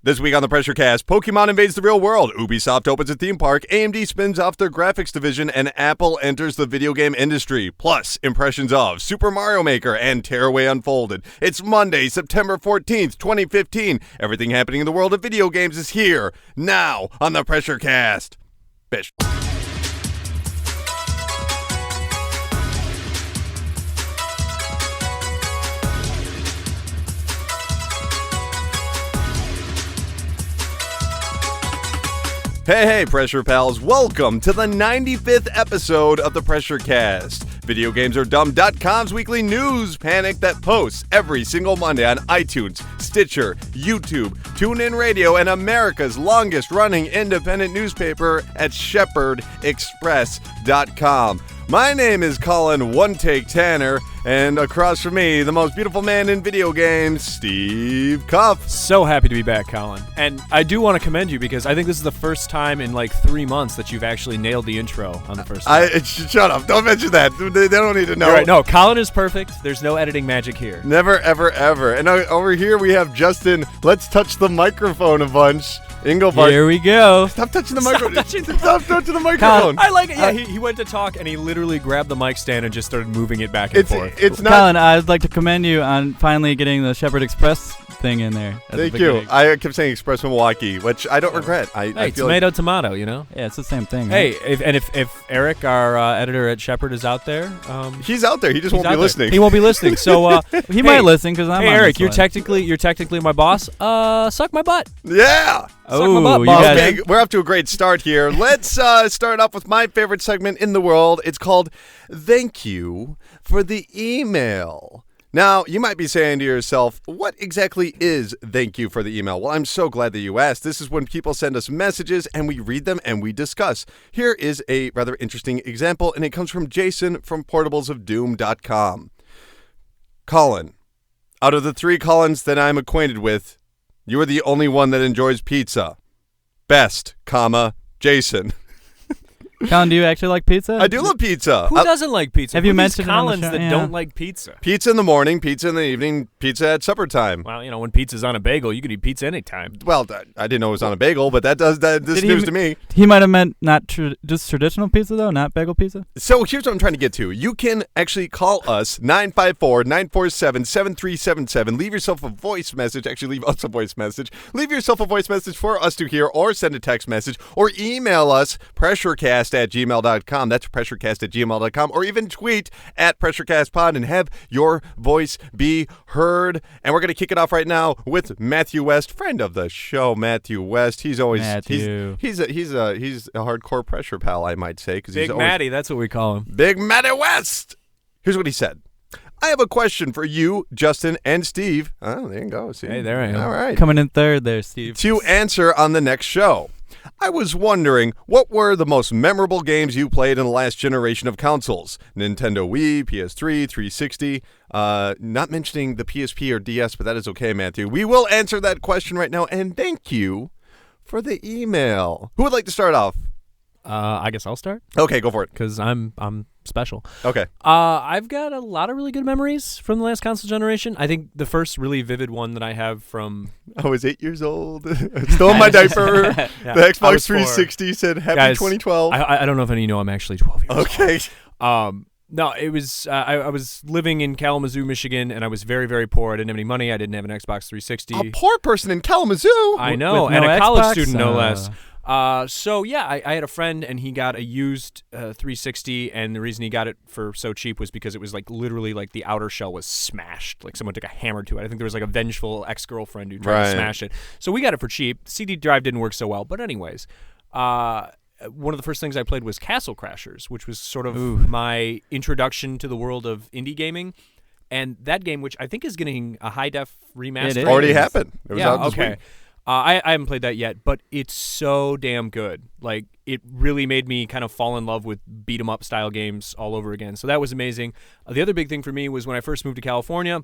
This week on the PRESSURECAST, Pokémon invades the real world, Ubisoft opens a theme park, AMD spins off their graphics division, and Apple enters the video game industry. Plus, impressions of Super Mario Maker and Tearaway Unfolded. It's Monday, September 14th, 2015. Everything happening in the world of video games is here, now, on the PRESSURECAST. Bish. Hey, Pressure Pals, welcome to the 95th episode of the PRESSURECAST. VideoGamesAreDumb.com's weekly news panic that posts every single Monday on iTunes, Stitcher, YouTube, TuneIn Radio, and America's longest-running independent newspaper at ShepherdExpress.com. My name is Colin One Take Tanner, and across from me, the most beautiful man in video games, Steve Cuff. So happy to be back, Colin. And I do want to commend you because I think this is the first time in like 3 months that you've actually nailed the intro on the first time. Shut up. Don't mention that. They don't need to know. You're right. No, Colin is perfect. There's no editing magic here. Never, ever, ever. And over here we have Justin. Let's touch the microphone a bunch. Engelbart. Here we go. Stop touching the microphone. Stop touching the microphone. I like it. Yeah, he went to talk and he literally grabbed the mic stand and just started moving it back and forth. It's not. Colin, I'd like to commend you on finally getting the Shepherd Express thing in there. Thank you. I kept saying Express Milwaukee, which I don't regret. I feel tomato, tomato, you know? Yeah, it's the same thing. Hey, right? if Eric, our editor at Shepherd, is out there, he's out there. He just won't be listening. He won't be listening. So he might listen because I'm. Hey, on Eric, this you're technically my boss. Suck my butt. Yeah. Suck my butt, boss. Okay, we're off to a great start here. Let's start off with my favorite segment in the world. It's called Thank You for the Email. Now, you might be saying to yourself, what exactly is thank you for the email? Well, I'm so glad that you asked. This is when people send us messages and we read them and we discuss. Here is a rather interesting example, and it comes from Jason from portablesofdoom.com. Colin, out of the 3 Collins that I'm acquainted with, you are the only one that enjoys pizza. Best, Jason. Colin, do you actually like pizza? I do love pizza. Who doesn't like pizza? Have you mentioned Collins on the show? that don't like pizza? Pizza in the morning, pizza in the evening, pizza at supper time. Well, you know, when pizza's on a bagel, you could eat pizza anytime. Well, I didn't know it was on a bagel, but this is news to me. He might have meant not just traditional pizza, though, not bagel pizza? So here's what I'm trying to get to. You can actually call us, 954-947-7377. Leave yourself a voice message. Actually, leave us a voice message. Leave yourself a voice message for us to hear, or send a text message, or email us, pressurecast@gmail.com. That's pressurecast@gmail.com, or even tweet at PressureCastPod and have your voice be heard. And we're going to kick it off right now with Matthew West, friend of the show. Matthew West. He's always he's a hardcore pressure pal, I might say, because Big Matty. That's what we call him. Big Matty West. Here's what he said. I have a question for you, Justin, and Steve. Oh, there you go. See? Hey, there I am. All right. Coming in third there, Steve. To answer on the next show. I was wondering, what were the most memorable games you played in the last generation of consoles? Nintendo Wii, PS3, 360, not mentioning the PSP or DS, but that is okay, Matthew. We will answer that question right now, and thank you for the email. Who would like to start off? I guess I'll start. Okay, go for it. Because I'm special. Okay. I've got a lot of really good memories from the last console generation. I think the first really vivid one that I have from... I was 8 years old. Still in my diaper. Yeah, the Xbox 360 said happy Guys, 2012. I don't know if any of you know I'm actually 12 years old. Okay. No, it was I was living in Kalamazoo, Michigan, and I was very, very poor. I didn't have any money. I didn't have an Xbox 360. A poor person in Kalamazoo? I know, with and no a college Xbox? student, no less. So yeah, I had a friend and he got a used 360, and the reason he got it for so cheap was because it was like literally like the outer shell was smashed. Like someone took a hammer to it. I think there was like a vengeful ex-girlfriend who tried to smash it. So we got it for cheap. The CD drive didn't work so well, but anyways, one of the first things I played was Castle Crashers, which was sort of my introduction to the world of indie gaming. And that game, which I think is getting a high-def remaster. It already happened. It was out this week. I haven't played that yet, but it's so damn good. Like, it really made me kind of fall in love with beat-em-up style games all over again. So that was amazing. The other big thing for me was when I first moved to California,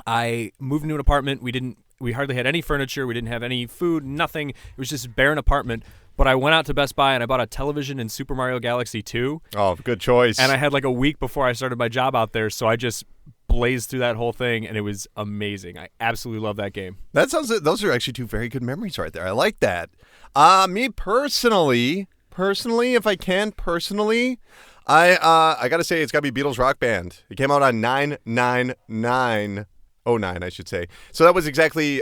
I moved into an apartment. We hardly had any furniture. We didn't have any food, nothing. It was just a barren apartment. But I went out to Best Buy and I bought a television in Super Mario Galaxy 2. Oh, good choice. And I had like a week before I started my job out there, so I just blazed through that whole thing, and it was amazing. I absolutely love that game. Those are actually two very good memories right there. I like that. Me personally, if I can personally, I gotta say it's gotta be Beatles Rock Band. It came out on 9/9/09, I should say. So that was exactly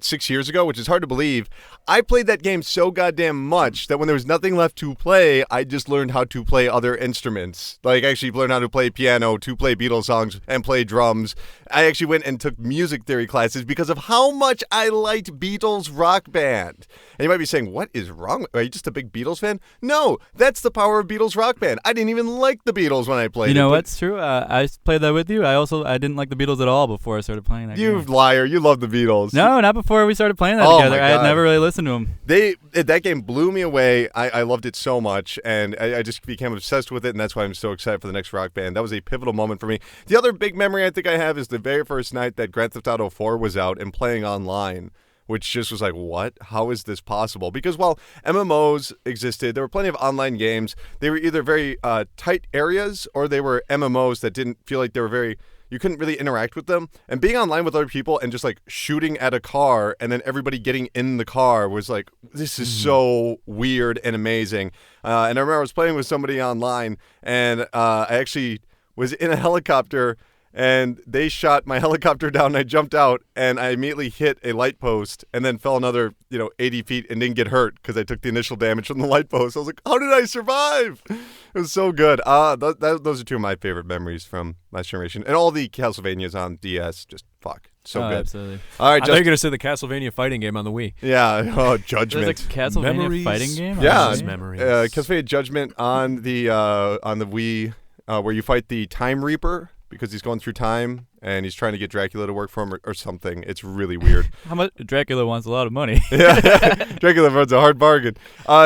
6 years ago, which is hard to believe. I played that game so goddamn much that when there was nothing left to play, I just learned how to play other instruments. Like, actually learned how to play piano, to play Beatles songs, and play drums. I actually went and took music theory classes because of how much I liked Beatles Rock Band. And you might be saying, what is wrong? Are you just a big Beatles fan? No, that's the power of Beatles Rock Band. I didn't even like the Beatles when I played it. You know what's true? I played that with you. I didn't like the Beatles at all before I started playing that You game. liar. You love the Beatles. No, not before we started playing that Oh, together. my I had God. never really listened to them. That game blew me away. I loved it so much, and I just became obsessed with it, and that's why I'm so excited for the next Rock Band. That was a pivotal moment for me. The other big memory I think I have is the very first night that Grand Theft Auto 4 was out and playing online, which just was like, what? How is this possible? Because while MMOs existed, there were plenty of online games. They were either very tight areas, or they were MMOs that didn't feel like they were very... You couldn't really interact with them. And being online with other people and just like shooting at a car and then everybody getting in the car was like, this is so weird and amazing. And I remember I was playing with somebody online, and I actually was in a helicopter, and they shot my helicopter down, and I jumped out, and I immediately hit a light post and then fell another 80 feet and didn't get hurt because I took the initial damage from the light post. I was like, how did I survive? It was so good. Those are two of my favorite memories from last generation. And all the Castlevanias on DS, just fuck. So good. Absolutely. All right, I thought you were going to say the Castlevania fighting game on the Wii. Yeah, Judgment. There's a Castlevania Memories. fighting game? Yeah. Just memories. Castlevania Judgment on the Wii, where you fight the Time Reaper because he's going through time and he's trying to get Dracula to work for him or something. It's really weird. How much? Dracula wants a lot of money. Yeah, Dracula runs a hard bargain.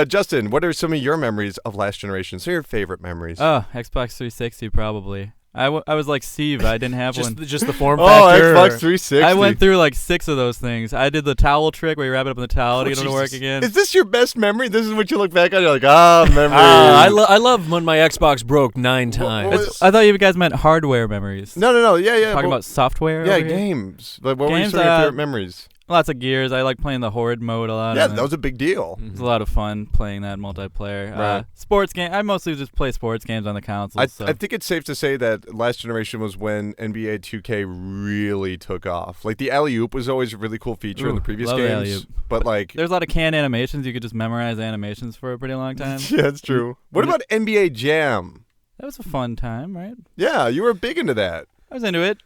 Justin, what are some of your memories of last generation? So your favorite memories? Oh, Xbox 360 probably. I was like Steve. I didn't have one. Just the form Oh, factor. Xbox 360. I went through like 6 of those things. I did the towel trick where you wrap it up in the towel to get it to work Jesus. again. Is this your best memory? This is what you look back on. You're like, memories. I love when my Xbox broke 9 times. What- I thought you guys meant hardware memories. No. Yeah. Talking well, about software. yeah, over here? games. Like, what were Games, some of your favorite memories? Lots of Gears. I like playing the Horde mode a lot. Yeah, on that was a big deal. It's a lot of fun playing that multiplayer. Right. Sports game. I mostly just play sports games on the console. I so. think it's safe to say that last generation was when NBA 2K really took off. Like the alley-oop was always a really cool feature in the previous love games. alley-oop. But like, There's a lot of canned animations. You could just memorize animations for a pretty long time. yeah, it's true. What about NBA Jam? That was a fun time, right? Yeah, you were big into that. I was into it.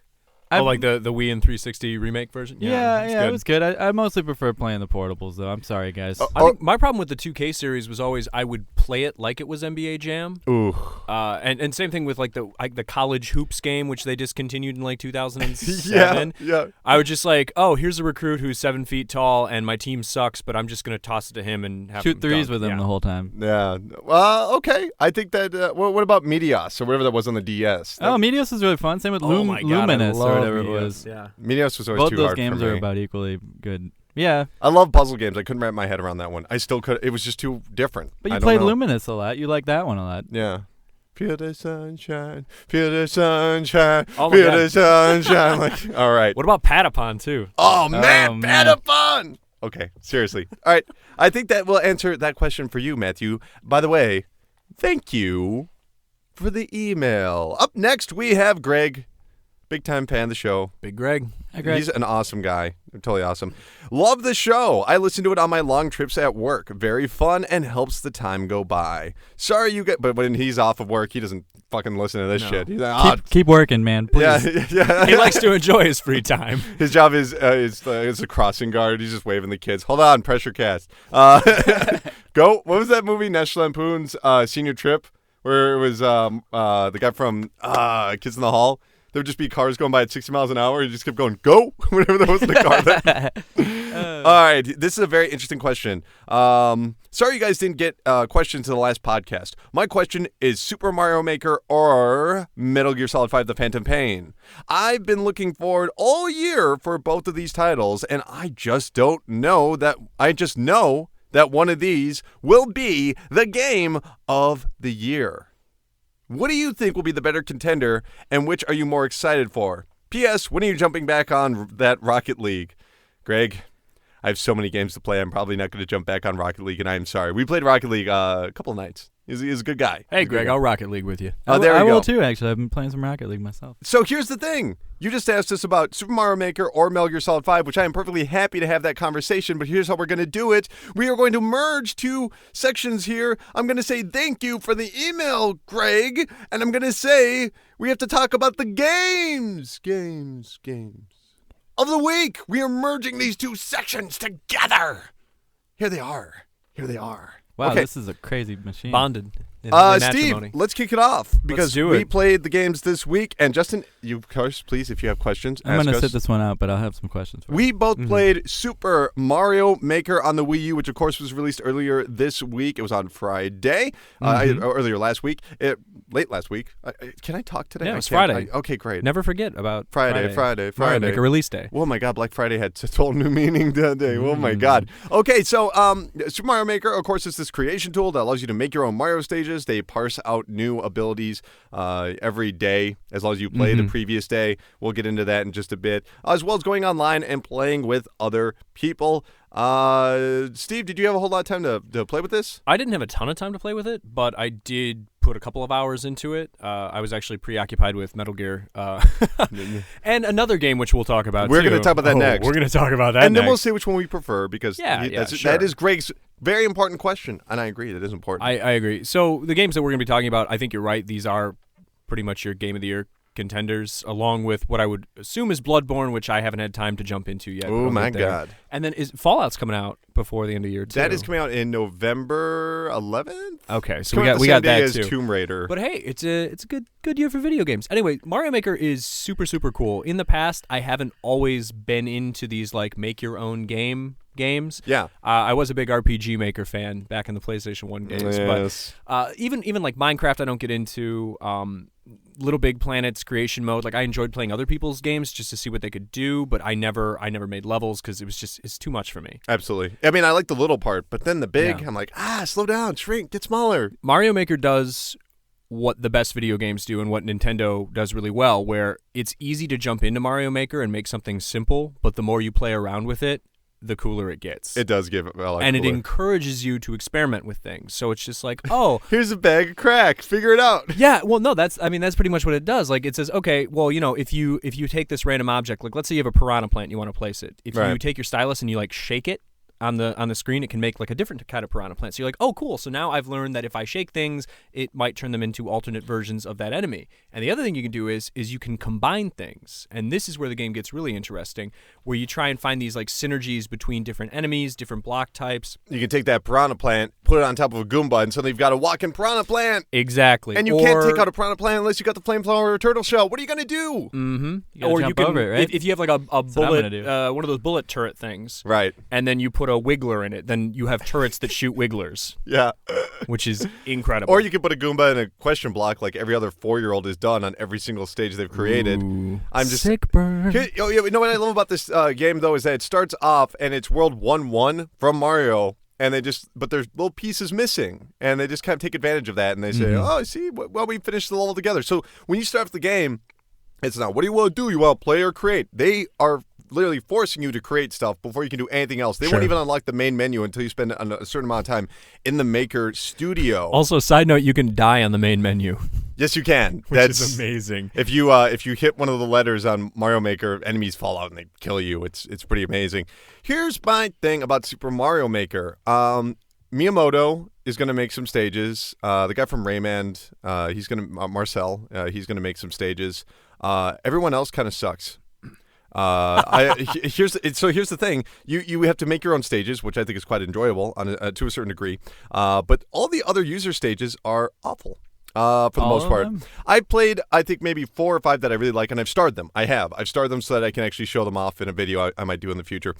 like the Wii and 360 remake version? Yeah, it's it good. was good. I mostly prefer playing the portables, though. I'm sorry, guys. I think my problem with the 2K series was always I would play it like it was NBA Jam. Ooh. And same thing with like the college hoops game, which they discontinued in like 2007. Yeah. I would just like, oh, here's a recruit who's 7 feet tall, and my team sucks, but I'm just gonna toss it to him and have Shoot him threes dunk. with him the whole time. Yeah. Okay. I think that. What about Meteos or whatever that was on the DS? Oh, Meteos was really fun. Same with Oh my God, Luminous I or love whatever it Meteos. was. Yeah. Meteos was always Both too those hard games for are me. about equally good. Yeah, I love puzzle games. I couldn't wrap my head around that one. I still could. It was just too different. but I you don't played know. Luminous a lot. You like that one a lot. Yeah. Feel the sunshine. Feel the sunshine. Oh my feel God. the sunshine. Like, all right. What about Patapon too? Oh man, Oh, man. Patapon. Okay, seriously. All right. I think that will answer that question for you, Matthew. By the way, thank you for the email. Up next, we have Greg, big time fan of the show. Big Greg. Hi, Greg. He's an awesome guy. Totally awesome. Love the show. I listen to it on my long trips at work. Very fun and helps the time go by. Sorry you get, but when he's off of work, he doesn't fucking listen to this No. shit. He's like, Keep working, man. Please. yeah. He likes to enjoy his free time. His job is a crossing guard. He's just waving the kids. Hold on, pressure cast. Go. What was that movie? National Lampoon's Senior Trip, where it was the guy from Kids in the Hall. There would just be cars going by at 60 miles an hour. He just kept going, go, whenever there was in the car. All right. This is a very interesting question. Sorry you guys didn't get questions in the last podcast. My question is Super Mario Maker or Metal Gear Solid 5 The Phantom Pain. I've been looking forward all year for both of these titles, and I just don't know that. I just know that one of these will be the game of the year. What do you think will be the better contender, and which are you more excited for? P.S. When are you jumping back on that Rocket League? Greg, I have so many games to play. I'm probably not going to jump back on Rocket League, and I'm sorry. We played Rocket League a couple of nights. He's a good guy. Hey, Greg, I'll Rocket League with you. Oh, there you go. I will too, actually. I've been playing some Rocket League myself. So here's the thing. You just asked us about Super Mario Maker or Metal Gear Solid 5, which I am perfectly happy to have that conversation, but here's how we're going to do it. We are going to merge two sections here. I'm going to say thank you for the email, Greg, and I'm going to say we have to talk about the games of the week. We are merging these two sections together. Here they are. Wow, Okay. this is a crazy machine. Bonded. in Steve, matrimony. let's kick it off because do we it. played the games this week. And Justin, you, of course, please, if you have questions, I'm ask going to us. sit this one out, but I'll have some questions for you. We both played Super Mario Maker on the Wii U, which, of course, was released earlier this week. It was on Friday, earlier last week, late last week. Can I talk today? Yeah, it I was can't. Friday. Okay, great. Never forget about Friday. Mario Maker release day. Oh my God, Black Friday had a whole new meaning that day. Oh my God. Okay, so Super Mario Maker, of course, is this creation tool that allows you to make your own Mario stages. They parse out new abilities every day, as long as you play the previous day. We'll get into that in just a bit, as well as going online and playing with other people. Steve, did you have a whole lot of time to play with this? I didn't have a ton of time to play with it, but I did put a couple of hours into it. I was actually preoccupied with Metal Gear and another game which we'll talk about. We're going to talk about that next. We're going to talk about that and next. then we'll say which one we prefer, because sure. that is Greg's very important question, and I agree, that is important. I agree. So the games that we're going to be talking about, I think you're right. These are pretty much your Game of the Year contenders, along with what I would assume is Bloodborne, which I haven't had time to jump into yet. Oh my God. And then Fallout's coming out before the end of the year, too. That is coming out in November 11th? Okay, so Coming out we the got same day that as too. Tomb Raider. But hey, it's a good year for video games. Anyway, Mario Maker is super cool. In the past, I haven't always been into these like make your own games. Yeah. I was a big RPG Maker fan back in the PlayStation 1 days. Yes. But even like Minecraft, I don't get into. Little Big Planet's creation mode. Like I enjoyed playing other people's games just to see what they could do, but I never made levels because it's too much for me. Absolutely. I mean, I like the little part, but then the big, Yeah. I'm like, slow down, shrink, get smaller. Mario Maker does what the best video games do and what Nintendo does really well, where it's easy to jump into Mario Maker and make something simple, but the more you play around with it, the cooler it gets. It does give it a lot and cooler. it encourages you to experiment with things. So it's just like, oh, Here's a bag of crack, figure it out. yeah, well, no, that's pretty much what it does. Like it says, okay, well, if you take this random object, like let's say you have a piranha plant, you want to place it. If you Right. take your stylus and you like shake it on the screen, it can make like a different kind of piranha plant. So you're like, oh, cool. So now I've learned that if I shake things, it might turn them into alternate versions of that enemy. And the other thing you can do is you can combine things. And this is where the game gets really interesting, where you try and find these like synergies between different enemies, different block types. You can take that piranha plant, put it on top of a Goomba, and suddenly you've got a walking piranha plant. Exactly. And you can't take out a piranha plant unless you got the flamethrower turtle shell. What are you going to do? Mm-hmm. gotta Or jump you can, over it, right? if you have like a what I'm bullet, gonna do. one of those bullet turret things, Right. and then you put a wiggler in it, then you have turrets that shoot wigglers, Yeah. which is incredible. Or you can put a Goomba in a question block like every other 4-year-old has done on every single stage they've created. Ooh. I'm just Sick burn. You know what I love about this game though is that it starts off and it's world 1-1 from Mario, and but there's little pieces missing, and they just kind of take advantage of that, and they say, "Oh, see, well, we finished the level together." So when you start off the game, it's not, "What do you want to do? You want to play or create?" They are literally forcing you to create stuff before you can do anything else. They won't even unlock the main menu until you spend a certain amount of time in the Maker Studio. Also, side note, you can die on the main menu, Yes, you can. which is amazing. If you hit one of the letters on Mario Maker, enemies fall out and they kill you. It's pretty amazing. Here's my thing about Super Mario Maker. Miyamoto is going to make some stages. The guy from Rayman, Marcel, he's going to make some stages. Everyone else kind of sucks. Here's the thing. You have to make your own stages, which I think is quite enjoyable to a certain degree. But all the other user stages are awful. For the most part. I played, I think, maybe 4 or 5 that I really like, and I've starred them. I've starred them so that I can actually show them off in a video I might do in the future.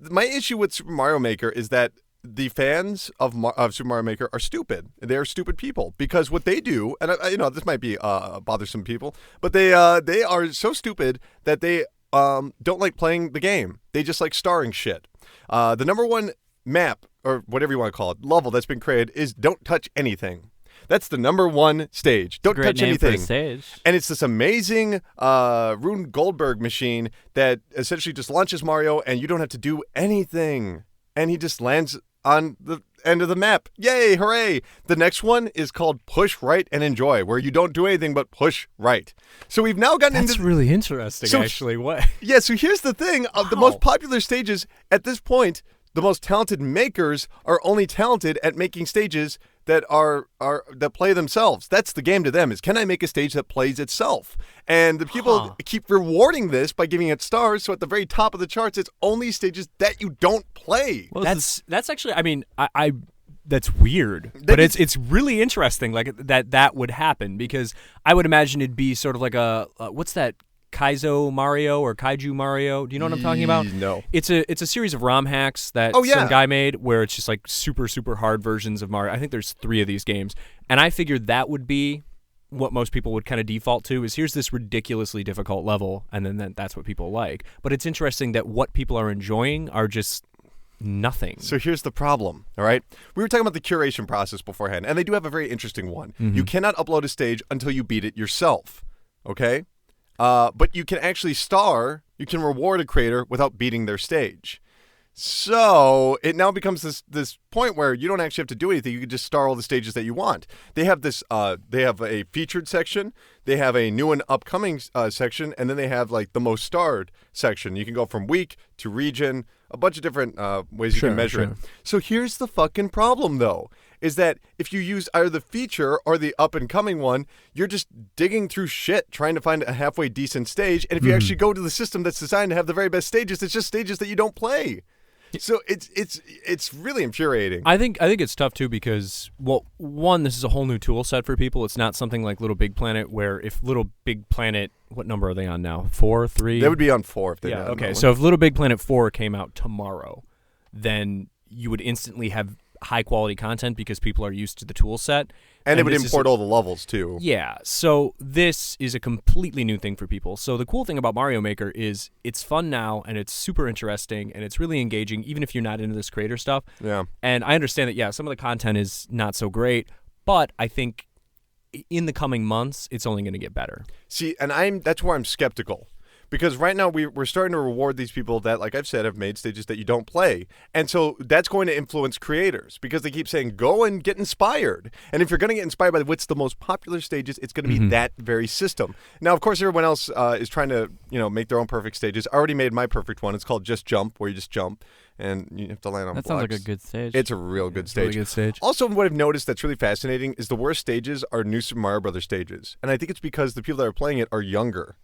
My issue with Super Mario Maker is that the fans of Super Mario Maker are stupid. They're stupid people, because what they do, and this might be bothersome people, but they are so stupid that they don't like playing the game. They just like starring shit. The number one map, or whatever you want to call it, level that's been created is don't touch anything. That's the number one stage. Don't Great touch name for a anything. stage. And it's this amazing Rune Goldberg machine that essentially just launches Mario, and you don't have to do anything. And he just lands on the end of the map. Yay, hooray. The next one is called Push Right and Enjoy, where you don't do anything but push right. So we've now gotten That's into... really interesting, So- actually. What? Yeah, so here's the thing. Of the Wow. most popular stages, at this point, the most talented makers are only talented at making stages that are that play themselves. That's the game to them, is can I make a stage that plays itself? And the people keep rewarding this by giving it stars, so at the very top of the charts, it's only stages that you don't play. Well, That's actually, I mean, I that's weird, but it's really interesting, like that would happen, because I would imagine it'd be sort of like a what's that? Kaizo Mario or Kaiju Mario. Do you know what I'm talking about? No. It's a series of ROM hacks that some guy made where it's just like super, super hard versions of Mario. I think there's 3 of these games. And I figured that would be what most people would kind of default to, is here's this ridiculously difficult level, and then that's what people like. But it's interesting that what people are enjoying are just nothing. So here's the problem, all right? We were talking about the curation process beforehand, and they do have a very interesting one. Mm-hmm. You cannot upload a stage until you beat it yourself, okay? But you can actually you can reward a creator without beating their stage. So it now becomes this point where you don't actually have to do anything. You can just star all the stages that you want. They have this. They have a featured section. They have a new and upcoming section, and then they have like the most starred section. You can go from week to region, a bunch of different ways you can measure it. So here's the fucking problem, though, is that if you use either the feature or the up and coming one, you're just digging through shit trying to find a halfway decent stage. And if you actually go to the system that's designed to have the very best stages, it's just stages that you don't play. So it's really infuriating. I think it's tough too, because, well, one, this is a whole new tool set for people. It's not something like Little Big Planet, where if Little Big Planet, what number are they on now? 4, 3? They would be on 4 if they Yeah, did. okay. So if Little Big Planet 4 came out tomorrow, then you would instantly have high quality content because people are used to the tool set. And it would this import all the levels too. Yeah, so this is a completely new thing for people. So the cool thing about Mario Maker is it's fun now, and it's super interesting, and it's really engaging, even if you're not into this creator stuff. Yeah. And I understand that, yeah, some of the content is not so great, but I think in the coming months, it's only going to get better. See, and that's where I'm skeptical. Because right now we're starting to reward these people that, like I've said, have made stages that you don't play. And so that's going to influence creators, because they keep saying, go and get inspired. And if you're going to get inspired by what's the most popular stages, it's going to be that very system. Now, of course, everyone else is trying to make their own perfect stages. I already made my perfect one. It's called Just Jump, where you just jump and you have to land on That blocks. sounds like a good stage. It's a real good stage. Really good stage. Also, what I've noticed that's really fascinating is the worst stages are New Super Mario Brothers stages. And I think it's because the people that are playing it are younger.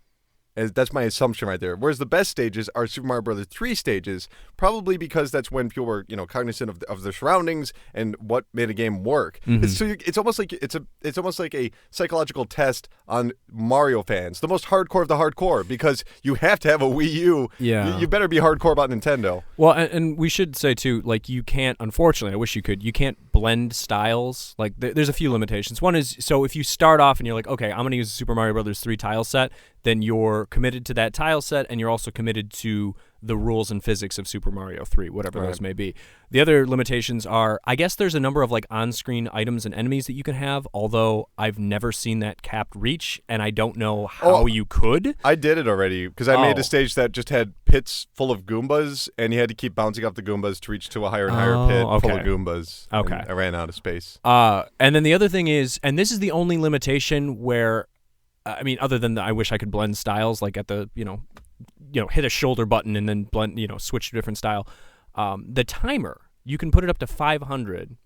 That's my assumption right there. Whereas the best stages are Super Mario Brothers 3 stages, probably because that's when people were, cognizant of their surroundings and what made a game work. It's almost like a psychological test on Mario fans, the most hardcore of the hardcore, because you have to have a Wii U. Yeah. You better be hardcore about Nintendo. Well, and we should say too, like, you can't, unfortunately, I wish you could, you can't blend styles. Like, there's a few limitations. One is, so if you start off and you're like, okay, I'm going to use a Super Mario Brothers 3 tile set, then you're committed to that tile set, and you're also committed to the rules and physics of Super Mario 3, whatever those may be. The other limitations are, I guess there's a number of like on-screen items and enemies that you can have, although I've never seen that capped reach, and I don't know how you could. I did it already, because I made a stage that just had pits full of Goombas, and you had to keep bouncing off the Goombas to reach to a higher and higher pit full of Goombas. Okay. And I ran out of space. And then the other thing is, and this is the only limitation where, I mean, other than I wish I could blend styles, like at the, hit a shoulder button and then blend, switch to a different style. The timer, you can put it up to 500,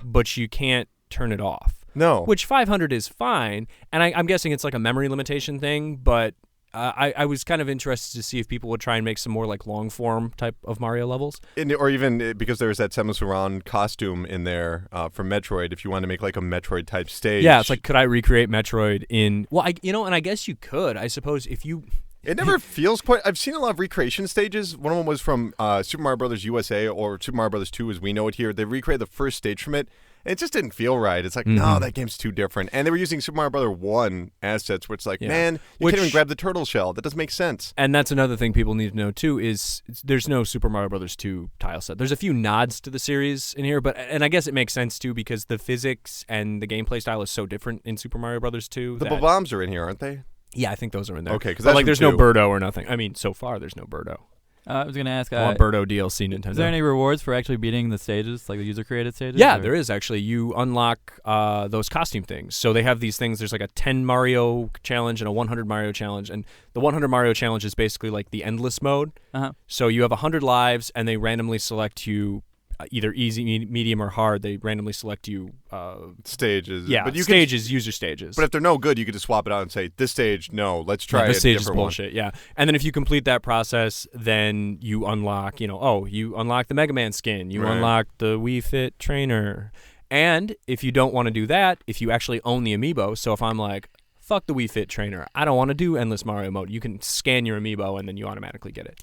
but you can't turn it off. No. Which 500 is fine, and I'm guessing it's like a memory limitation thing, but I was kind of interested to see if people would try and make some more like long form type of Mario levels. Or even because there was that Samus Aran costume in there from Metroid, if you want to make like a Metroid type stage. Yeah, it's like, could I recreate Metroid in, well, and I guess you could, I suppose, if you... It never feels quite... I've seen a lot of recreation stages. One of them was from Super Mario Brothers USA, or Super Mario Brothers 2 as we know it here. They recreated the first stage from it, It just didn't feel right. It's like, no, that game's too different. And they were using Super Mario Brother 1 assets, which like, man, you can't even grab the turtle shell. That doesn't make sense. And that's another thing people need to know, too, is there's no Super Mario Brothers 2 tile set. There's a few nods to the series in here, and I guess it makes sense, too, because the physics and the gameplay style is so different in Super Mario Brothers 2. The bombs are in here, aren't they? Yeah, I think those are in there. Okay, because like there's no Birdo or nothing. I mean, so far there's no Birdo. I was going to ask, I want Birdo DLC, Nintendo. Is there any rewards for actually beating the stages, like the user-created stages? Yeah, there is actually. You unlock those costume things. So they have these things. There's like a 10 Mario challenge and a 100 Mario challenge. And the 100 Mario challenge is basically like the endless mode. So you have 100 lives, and they randomly select you either easy, medium, or hard. They randomly select you stages. Yeah, but user stages. But if they're no good, you could just swap it out and say, this stage, no, let's try this stage different is bullshit. one. Yeah, and then if you complete that process, then you unlock, you unlock the Mega Man skin, you unlock the Wii Fit trainer, and if you don't want to do that, if you actually own the amiibo, so if I'm like, fuck the Wii Fit trainer, I don't want to do endless Mario mode, you can scan your amiibo and then you automatically get it.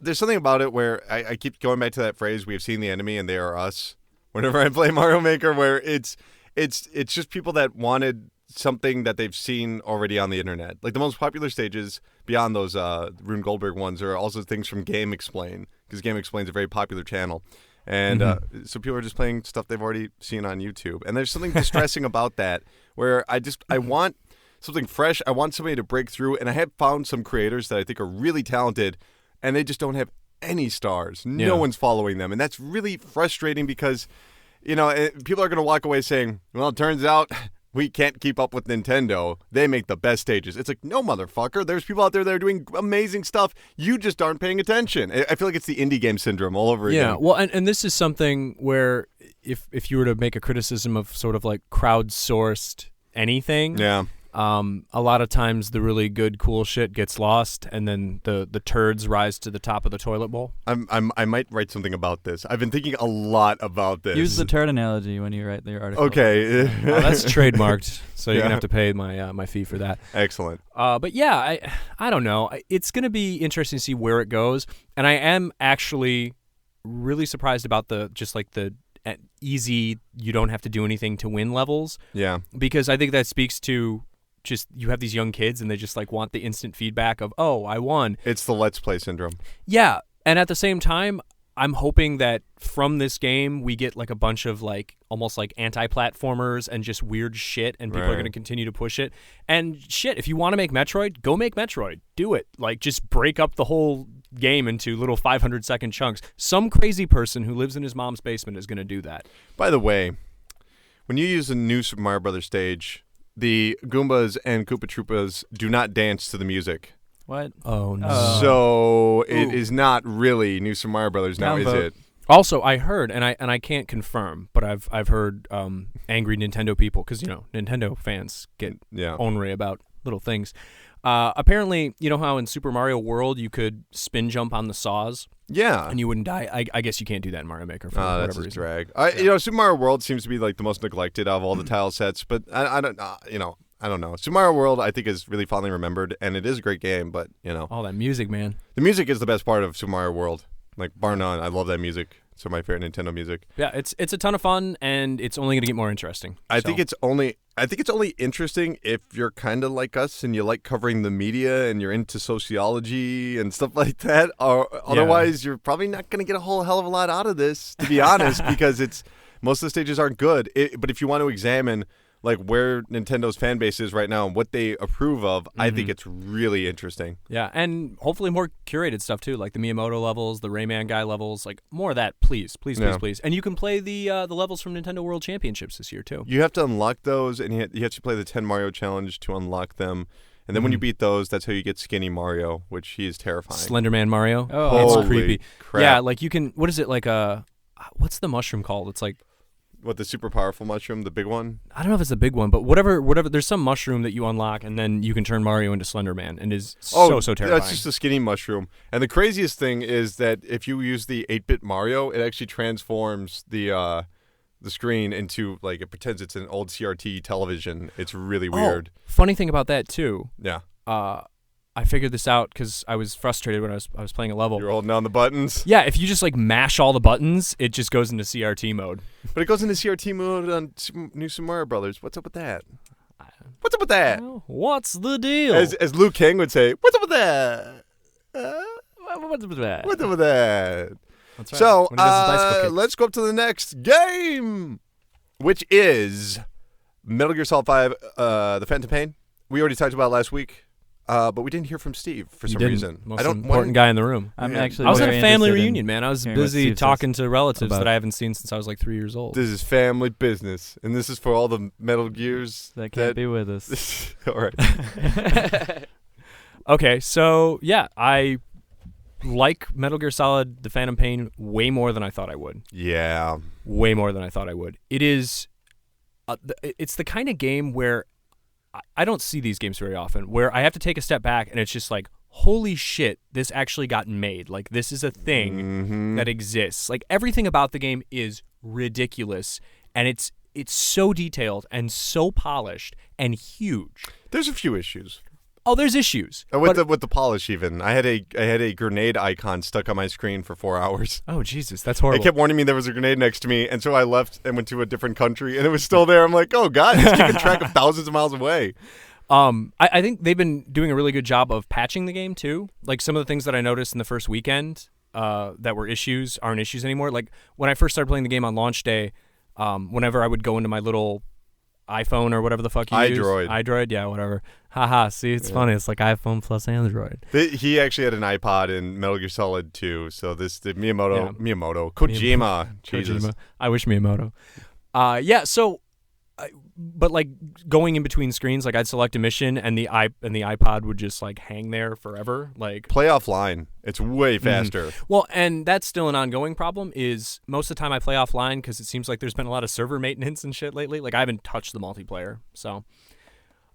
There's something about it where I keep going back to that phrase, we have seen the enemy and they are us. Whenever I play Mario Maker, where it's just people that wanted something that they've seen already on the internet. Like the most popular stages beyond those Rune Goldberg ones are also things from Game Explain, because Game Explain is a very popular channel. And so people are just playing stuff they've already seen on YouTube. And there's something distressing about that, where I want something fresh. I want somebody to break through. And I have found some creators that I think are really talented, and they just don't have any stars. No one's following them. And that's really frustrating because, people are going to walk away saying, well, it turns out we can't keep up with Nintendo. They make the best stages. It's like, no, motherfucker. There's people out there that are doing amazing stuff. You just aren't paying attention. I feel like it's the indie game syndrome all over again. Yeah, well, and this is something where if you were to make a criticism of sort of like crowdsourced anything, a lot of times the really good, cool shit gets lost, and then the turds rise to the top of the toilet bowl. I might write something about this. I've been thinking a lot about this. Use the turd analogy when you write your article. Okay. That's trademarked, so you're going to have to pay my fee for that. Excellent. But yeah, I don't know. It's going to be interesting to see where it goes, and I am actually really surprised about the easy, you don't have to do anything to win levels. Yeah. Because I think that speaks to just, you have these young kids and they just like want the instant feedback of, oh, I won. It's the Let's Play syndrome. Yeah. And at the same time, I'm hoping that from this game we get like a bunch of like almost like anti-platformers and just weird shit, and people are going to continue to push it. And shit, if you want to make Metroid, go make Metroid. Do it. Like, just break up the whole game into little 500-second chunks. Some crazy person who lives in his mom's basement is going to do that. By the way, when you use a new Super Mario Brothers stage, the Goombas and Koopa Troopas do not dance to the music. What? Oh, no. So it is not really New Super Mario Brothers now, is it? Also, I heard, and I can't confirm, but I've heard angry Nintendo people, because Nintendo fans get ornery about little things. Apparently, you know how in Super Mario World you could spin jump on the saws? Yeah. And you wouldn't die? I guess you can't do that in Mario Maker for whatever that's a reason. drag. Super Mario World seems to be like the most neglected of all the tile sets, but I don't know. Super Mario World, I think, is really fondly remembered, and it is a great game, but, Oh, that music, man. The music is the best part of Super Mario World. Like, bar none. I love that music. It's my favorite Nintendo music. Yeah, it's a ton of fun, and it's only going to get more interesting. I think it's only interesting if you're kind of like us and you like covering the media and you're into sociology and stuff like that. Or otherwise, you're probably not going to get a whole hell of a lot out of this, to be honest, because most of the stages aren't good. But if you want to examine like where Nintendo's fan base is right now and what they approve of, I think it's really interesting. Yeah, and hopefully more curated stuff too, like the Miyamoto levels, the Rayman guy levels, like more of that, please. And you can play the levels from Nintendo World Championships this year too. You have to unlock those, and you have to play the 10 Mario Challenge to unlock them. And then when you beat those, that's how you get Skinny Mario, which he is terrifying. Slenderman Mario. Oh, it's creepy. Crap. Yeah, like you can. What is it like? What's the mushroom called? It's like. What, the super powerful mushroom, the big one? I don't know if it's the big one, but whatever. There's some mushroom that you unlock, and then you can turn Mario into Slenderman, and is so terrifying. That's just a skinny mushroom. And the craziest thing is that if you use the 8-bit Mario, it actually transforms the screen into, like, it pretends it's an old CRT television. It's really weird. Funny thing about that too. Yeah. I figured this out because I was frustrated when I was playing a level. You're holding down the buttons. Yeah, if you just like mash all the buttons, it just goes into CRT mode. But it goes into CRT mode on New Super Mario Brothers. What's up with that? What's up with that? Well, what's the deal? As Liu Kang would say, what's up with that? What's up with that? What's up with that? That's right. So, When he does his bicycle kicks. let's go up to the next game, which is Metal Gear Solid 5, The Phantom Pain. We already talked about it last week. But we didn't hear from Steve for some reason. Most important guy in the room. I'm Yeah. actually I was at very a family interested in reunion, man. I was hearing what busy Steve talking says to relatives about that I haven't seen since I was like 3 years old. This is family business, and this is for all the Metal Gears that can't be with us. all right. Okay, so yeah, I like Metal Gear Solid: The Phantom Pain way more than I thought I would. Yeah. Way more than I thought I would. It is, it's the kind of game where I don't see these games very often, where I have to take a step back and it's just like, holy shit, this actually got made. Like, this is a thing that exists. Like, everything about the game is ridiculous, and it's so detailed and so polished and huge. There's a few issues. Oh, there's issues. With the polish even. I had a grenade icon stuck on my screen for 4 hours. Oh, Jesus, that's horrible. It kept warning me there was a grenade next to me, and so I left and went to a different country, and it was still there. I'm like, oh, God, it's keeping track of thousands of miles away. I think they've been doing a really good job of patching the game, too. Like, some of the things that I noticed in the first weekend that were issues aren't issues anymore. Like, when I first started playing the game on launch day, whenever I would go into my little iPhone or whatever the fuck you use. iDroid, yeah, whatever. Haha, see, it's funny. It's like iPhone plus Android. He actually had an iPod in Metal Gear Solid 2, so the Kojima. Jesus. Kojima. I wish Miyamoto. But like going in between screens, like I'd select a mission and the iPod would just like hang there forever. Like Play offline. It's way faster. Well, and that's still an ongoing problem is most of the time I play offline because it seems like there's been a lot of server maintenance and shit lately. Like I haven't touched the multiplayer. So,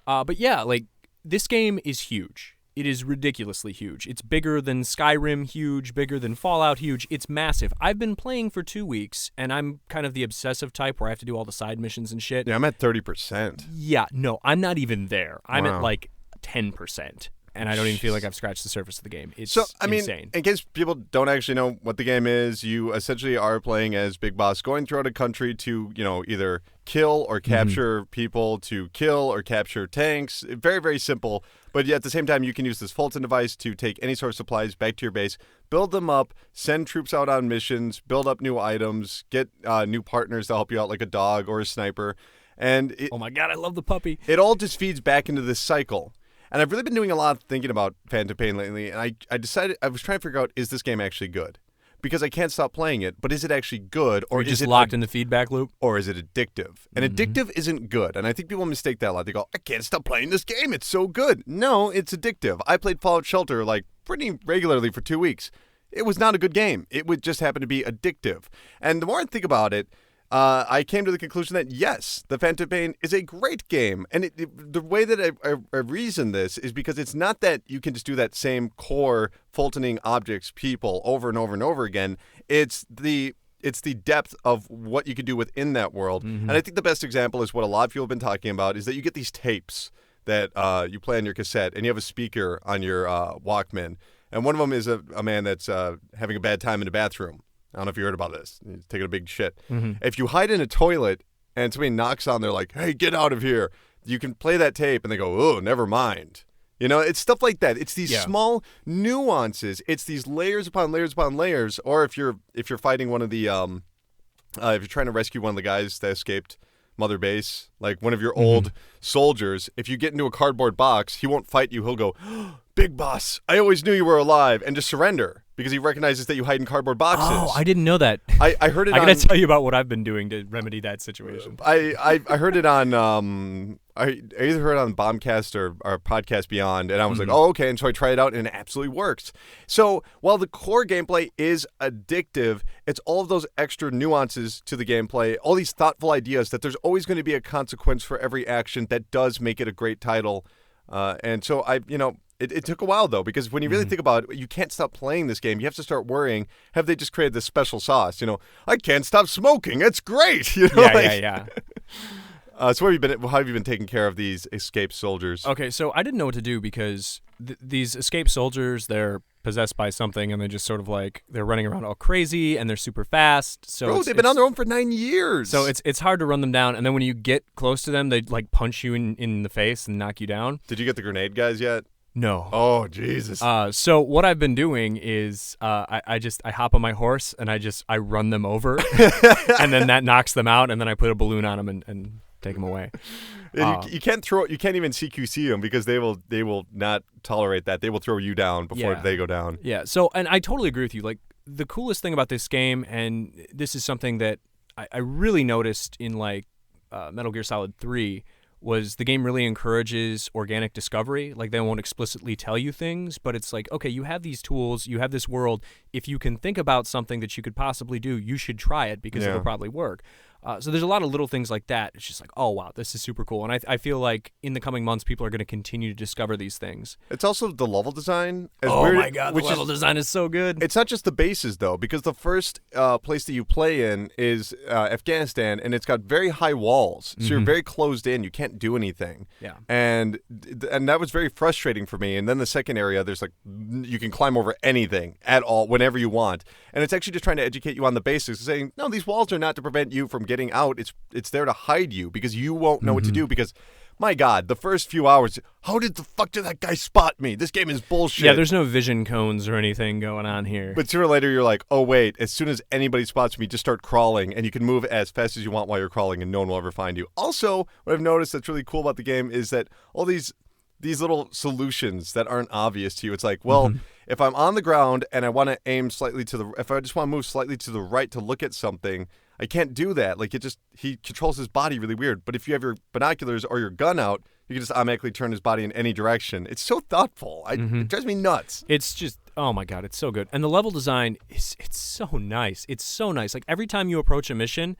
but yeah, like this game is huge. It is ridiculously huge. It's bigger than Skyrim huge, bigger than Fallout huge. It's massive. I've been playing for 2 weeks, and I'm kind of the obsessive type where I have to do all the side missions and shit. Yeah, I'm at 30%. Yeah, no, I'm not even there. I'm Wow. at like 10%, and I don't even feel like I've scratched the surface of the game. It's So, I mean, insane. in case people don't actually know what the game is, you essentially are playing as Big Boss, going throughout a country to, either kill or capture people, to kill or capture tanks. Very, very simple. But yet at the same time, you can use this Fulton device to take any sort of supplies back to your base, build them up, send troops out on missions, build up new items, get new partners to help you out like a dog or a sniper. And Oh my god, I love the puppy. it all just feeds back into this cycle. And I've really been doing a lot of thinking about Phantom Pain lately, and I decided, I was trying to figure out, is this game actually good? Because I can't stop playing it, but is it actually good? Or Or is just it locked in the feedback loop? or is it addictive? And addictive isn't good. And I think people mistake that a lot. They go, I can't stop playing this game. It's so good. No, it's addictive. I played Fallout Shelter like pretty regularly for 2 weeks. It was not a good game. It would just happen to be addictive. And the more I think about it, I came to the conclusion that, yes, The Phantom Pain is a great game. And the way that I reason this is because it's not that you can just do that same core Fultoning objects, people, over and over and over again. It's the depth of what you can do within that world. And I think the best example is what a lot of people have been talking about is that you get these tapes that you play on your cassette, and you have a speaker on your Walkman. And one of them is a man that's having a bad time in the bathroom. I don't know if you heard about this. He's taking a big shit. If you hide in a toilet and somebody knocks on there like, hey, get out of here, you can play that tape and they go, oh, never mind. It's stuff like that. It's these small nuances. It's these layers upon layers upon layers. Or if you're fighting one of the, if you're trying to rescue one of the guys that escaped Mother Base, like one of your old soldiers, if you get into a cardboard box, he won't fight you. He'll go, Big Boss, I always knew you were alive, and just surrender because he recognizes that you hide in cardboard boxes. Oh, I didn't know that. I heard it I on... gotta tell you about what I've been doing to remedy that situation. I heard it on... I either heard it on Bombcast or Podcast Beyond, and I was like, oh, okay, and so I tried it out, and it absolutely works. So while the core gameplay is addictive, it's all of those extra nuances to the gameplay, all these thoughtful ideas that there's always going to be a consequence for every action that does make it a great title. And so it took a while, though, because when you really think about it, you can't stop playing this game. You have to start worrying, have they just created this special sauce? I can't stop smoking. It's great. Yeah. So how have you been taking care of these escaped soldiers? Okay, so I didn't know what to do because these escaped soldiers, they're possessed by something, and they just sort of like they're running around all crazy, and they're super fast. So Bro, they've been on their own for 9 years. So it's hard to run them down, and then when you get close to them, they like punch you in the face and knock you down. Did you get the grenade guys yet? No. Oh, Jesus. So what I've been doing is I hop on my horse and I run them over, and then that knocks them out, and then I put a balloon on them and take them away. You can't even CQC them because they will not tolerate that. They will throw you down before they go down. Yeah. So, and I totally agree with you. Like, the coolest thing about this game, and this is something that I really noticed in like Metal Gear Solid 3, was the game really encourages organic discovery. Like, they won't explicitly tell you things, but it's like, okay, you have these tools, you have this world. If you can think about something that you could possibly do, you should try it because it'll probably work. So there's a lot of little things like that. It's just like, oh, wow, this is super cool. And I feel like in the coming months, people are going to continue to discover these things. It's also the level design. My God, the level design is so good. It's not just the bases, though, because the first place that you play in is Afghanistan, and it's got very high walls. So you're very closed in. You can't do anything. Yeah. And that was very frustrating for me. And then the second area, there's like, you can climb over anything at all, whenever you want. And it's actually just trying to educate you on the basics, saying, no, these walls are not to prevent you from getting out. It's there to hide you because you won't know what to do because, my God, the first few hours, how did that guy spot me? This game is bullshit. Yeah, there's no vision cones or anything going on here. But sooner or later, you're like, oh, wait, as soon as anybody spots me, just start crawling, and you can move as fast as you want while you're crawling, and no one will ever find you. Also, what I've noticed that's really cool about the game is that all these little solutions that aren't obvious to you. It's like, well, if I'm on the ground and I want to aim slightly if I just want to move slightly to the right to look at something, I can't do that. Like, he controls his body really weird. But if you have your binoculars or your gun out, you can just automatically turn his body in any direction. It's so thoughtful. It drives me nuts. It's just, oh my God, it's so good. And the level design it's so nice. It's so nice. Like, every time you approach a mission,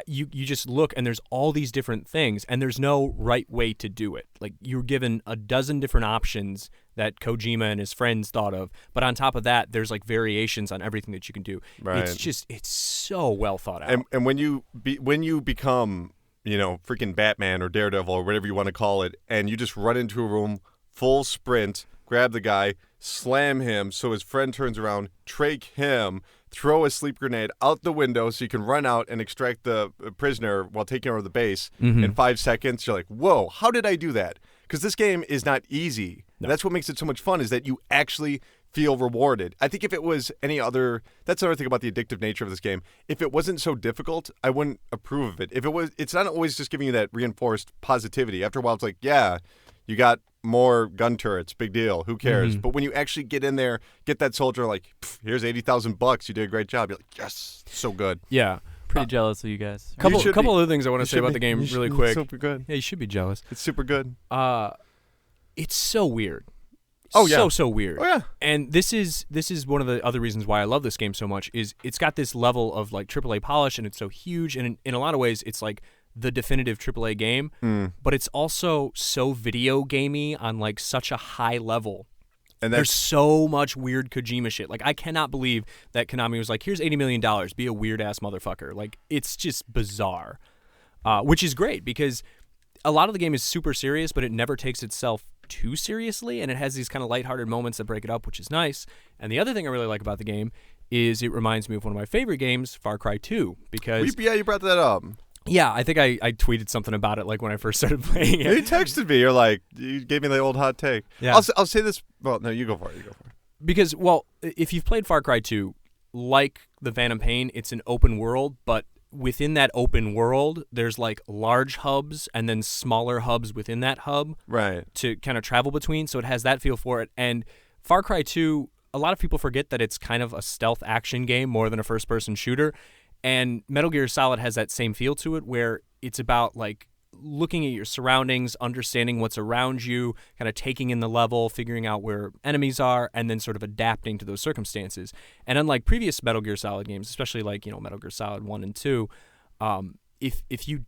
you just look and there's all these different things and there's no right way to do it. Like, you're given a dozen different options that Kojima and his friends thought of, but on top of that, there's like variations on everything that you can do. Right. It's so well thought out. And when you become, freaking Batman or Daredevil or whatever you want to call it, and you just run into a room, full sprint, grab the guy, slam him so his friend turns around, trach him, throw a sleep grenade out the window so you can run out and extract the prisoner while taking over the base in 5 seconds. You're like, whoa, how did I do that? Because this game is not easy. No. And that's what makes it so much fun, is that you actually feel rewarded. I think if it was any other, that's another thing about the addictive nature of this game. If it wasn't so difficult, I wouldn't approve of it. It's not always just giving you that reinforced positivity. After a while, it's like, yeah, you got more gun turrets, big deal, who cares? But when you actually get in there, get that soldier, like, here's $80,000, you did a great job, you're like, yes, so good. Yeah. Pretty jealous of you guys. Couple other things I want to say about the game really quick. It's super good. Yeah, you should be jealous. It's super good. It's so weird. Oh yeah, so weird. Oh yeah. And this is one of the other reasons why I love this game so much, is it's got this level of like AAA polish, and it's so huge, and in a lot of ways it's like the definitive AAA game, but it's also so video gamey on like such a high level. And there's so much weird Kojima shit. Like, I cannot believe that Konami was like, here's $80 million, be a weird-ass motherfucker. Like, it's just bizarre, which is great because a lot of the game is super serious, but it never takes itself too seriously, and it has these kind of lighthearted moments that break it up, which is nice. And the other thing I really like about the game is it reminds me of one of my favorite games, Far Cry 2. Because yeah, you brought that up. Yeah, I think I tweeted something about it like when I first started playing it. You texted me. You're like, you gave me the old hot take. Yeah. I'll say this. Well, no, you go for it. Because, well, if you've played Far Cry 2, like the Phantom Pain, it's an open world, but within that open world, there's like large hubs and then smaller hubs within that hub, right, to kind of travel between. So it has that feel for it. And Far Cry 2, a lot of people forget that it's kind of a stealth action game more than a first-person shooter. And Metal Gear Solid has that same feel to it, where it's about like looking at your surroundings, understanding what's around you, kind of taking in the level, figuring out where enemies are, and then sort of adapting to those circumstances. And unlike previous Metal Gear Solid games, especially like, Metal Gear Solid 1 and 2, if you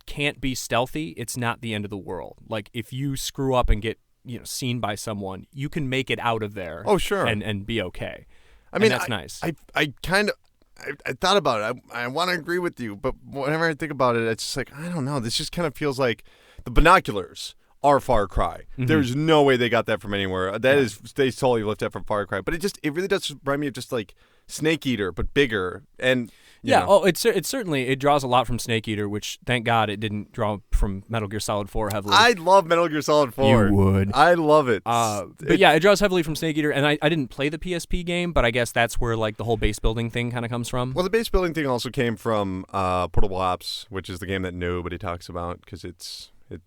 can't be stealthy, it's not the end of the world. Like, if you screw up and get seen by someone, you can make it out of there. Oh, sure. And be okay. I mean, that's nice. I thought about it. I want to agree with you, but whenever I think about it, it's just like, I don't know. This just kind of feels like the binoculars are Far Cry. Mm-hmm. There's no way they got that from anywhere. They totally lifted that from Far Cry. But it really does remind me of just like Snake Eater, but bigger. And you know. Oh, it's certainly it draws a lot from Snake Eater, which thank God it didn't draw from Metal Gear Solid 4 heavily. I love Metal Gear Solid 4. You would. I love it. But yeah, it draws heavily from Snake Eater, and I didn't play the PSP game, but I guess that's where like the whole base building thing kind of comes from. Well, the base building thing also came from Portable Ops, which is the game that nobody talks about because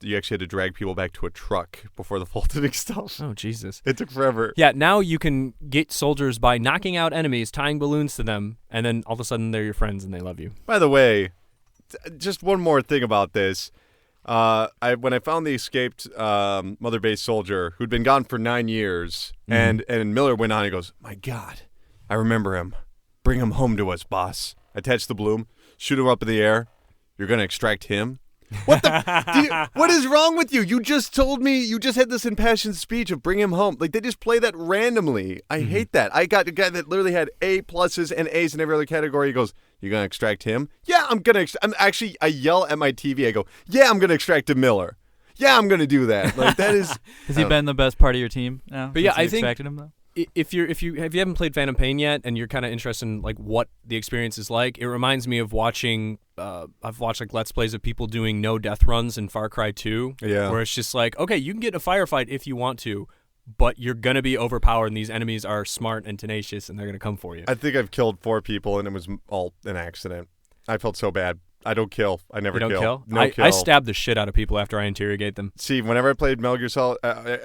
you actually had to drag people back to a truck before the vaulting stuff. Oh, Jesus. It took forever. Yeah, now you can get soldiers by knocking out enemies, tying balloons to them, and then all of a sudden they're your friends and they love you. By the way, just one more thing about this. When I found the escaped Mother Base soldier who'd been gone for 9 years, and Miller went on and goes, "My God, I remember him. Bring him home to us, boss." Attach the bloom, shoot him up in the air. You're going to extract him? What what is wrong with you? You just told me, you just had this impassioned speech of bring him home. Like, they just play that randomly. I hate that. I got a guy that literally had A pluses and A's in every other category. He goes, "You're going to extract him?" "Yeah, I'm going to I yell at my TV. I go, "Yeah, I'm going to extract a Miller. Yeah, I'm going to do that." Like, that is. Has he been the best part of your team now? But yeah, I think extracted him, though? if you haven't played Phantom Pain yet and you're kind of interested in like what the experience is like, it reminds me of watching I've watched like Let's Plays of people doing no death runs in Far Cry 2, where it's just like, okay, you can get in a firefight if you want to, but you're gonna be overpowered and these enemies are smart and tenacious and they're gonna come for you. I think I've killed 4 people and it was all an accident. I felt so bad. I don't kill. I never kill. You don't kill? No kill. I stab the shit out of people after I interrogate them. See, whenever I played Metal Gear Solid,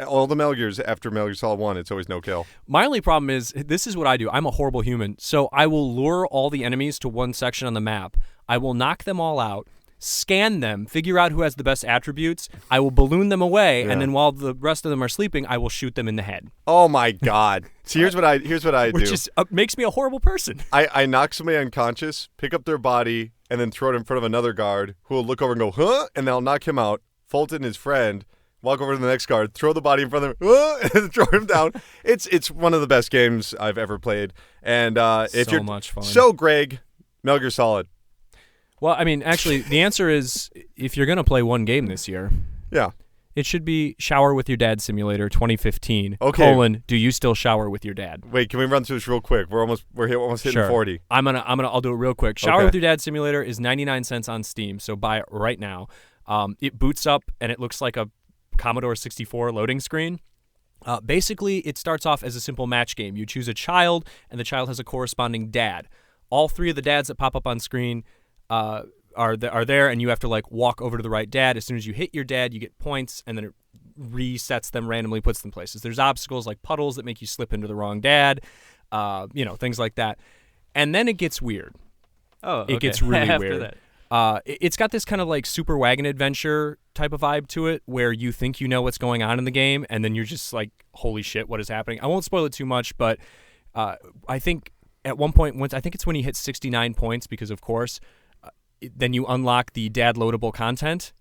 all the Metal Gears after Metal Gear Solid 1, it's always no kill. My only problem is, this is what I do. I'm a horrible human. So I will lure all the enemies to one section on the map. I will knock them all out, scan them, figure out who has the best attributes. I will balloon them away, and then while the rest of them are sleeping, I will shoot them in the head. Oh my God! See, here's what I do. Which is makes me a horrible person. I knock somebody unconscious, pick up their body, and then throw it in front of another guard who will look over and go, "Huh?" And they'll knock him out. Fulton, his friend, walk over to the next guard, throw the body in front of him, "Huh?" And throw him down. It's one of the best games I've ever played. And if you're much fun. So, Greg, Metal Gear Solid. Well, I mean, actually, the answer is if you're going to play one game this year, it should be Shower with Your Dad Simulator 2015. Okay. Do you still shower with your dad? Wait, can we run through this real quick? We're almost hitting 40. I'll do it real quick. Shower with Your Dad Simulator is 99 cents on Steam, so buy it right now. It boots up and it looks like a Commodore 64 loading screen. Basically, it starts off as a simple match game. You choose a child, and the child has a corresponding dad. All 3 of the dads that pop up on screen are there, and you have to like walk over to the right dad. As soon as you hit your dad, you get points, and then it resets them randomly, puts them places. There's obstacles like puddles that make you slip into the wrong dad, things like that. And then it gets weird. Oh, okay. It gets really After weird. That. It's got this kind of like Super Wagon Adventure type of vibe to it, where you think you know what's going on in the game, and then you're just like, holy shit, what is happening? I won't spoil it too much, but I think at one point, I think it's when you hit 69 points, because of course, then you unlock the dad loadable content.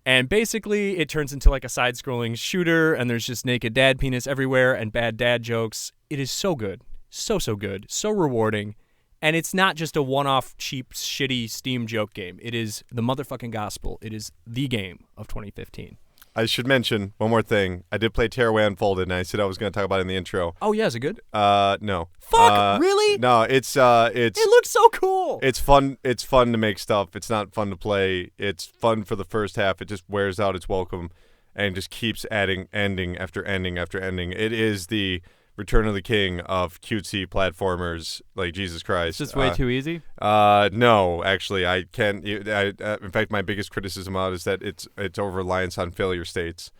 And basically, it turns into like a side-scrolling shooter, and there's just naked dad penis everywhere and bad dad jokes. It is so good. So good. So rewarding. And it's not just a one-off, cheap, shitty Steam joke game. It is the motherfucking gospel. It is the game of 2015. I should mention one more thing. I did play Tearaway Unfolded, and I said I was going to talk about it in the intro. Oh, yeah, is it good? No. Fuck, really? No, it's It looks so cool. It's fun. It's fun to make stuff. It's not fun to play. It's fun for the first half. It just wears out its welcome and just keeps adding ending after ending after ending. It is the Return of the King of cutesy platformers, like Jesus Christ. It's just way too easy? No, actually, I can't. In fact, my biggest criticism of it is that its over-reliance on failure states,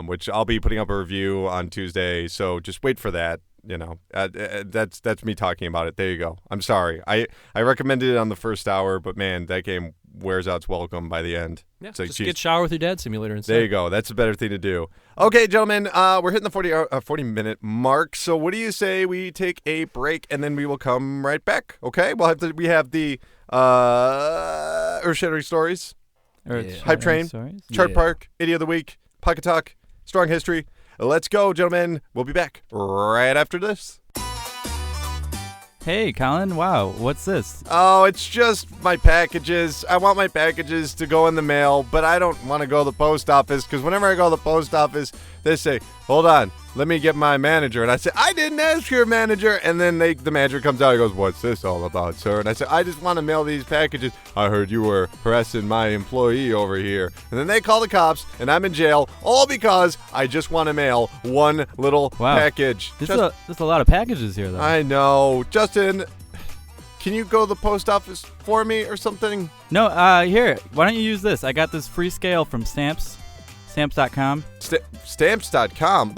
which I'll be putting up a review on Tuesday, so just wait for that. That's me talking about it. There you go. I'm sorry. I recommended it on the first hour, but man, that game wears out its welcome by the end. Yeah, so just get Shower with Your Dad Simulator instead. There you go. That's a better thing to do. Okay, gentlemen, we're hitting the 40-minute mark. So what do you say we take a break and then we will come right back? Okay, we have the Earth-Shattering Stories, Hype Train, Chart Park, Idiot of the Week, Pocket Talk, Strong History. Let's go, gentlemen. We'll be back right after this. Hey, Colin. Wow, what's this? Oh, it's just my packages. I want my packages to go in the mail, but I don't want to go to the post office because whenever I go to the post office, they say, hold on, let me get my manager. And I say, I didn't ask your manager. And then the manager comes out and goes, what's this all about, sir? And I say, I just want to mail these packages. I heard you were harassing my employee over here. And then they call the cops, and I'm in jail, all because I just want to mail one little package. There's a lot of packages here, though. I know. Justin, can you go to the post office for me or something? No, here. Why don't you use this? I got this free scale from Stamps. Stamps.com. Stamps.com.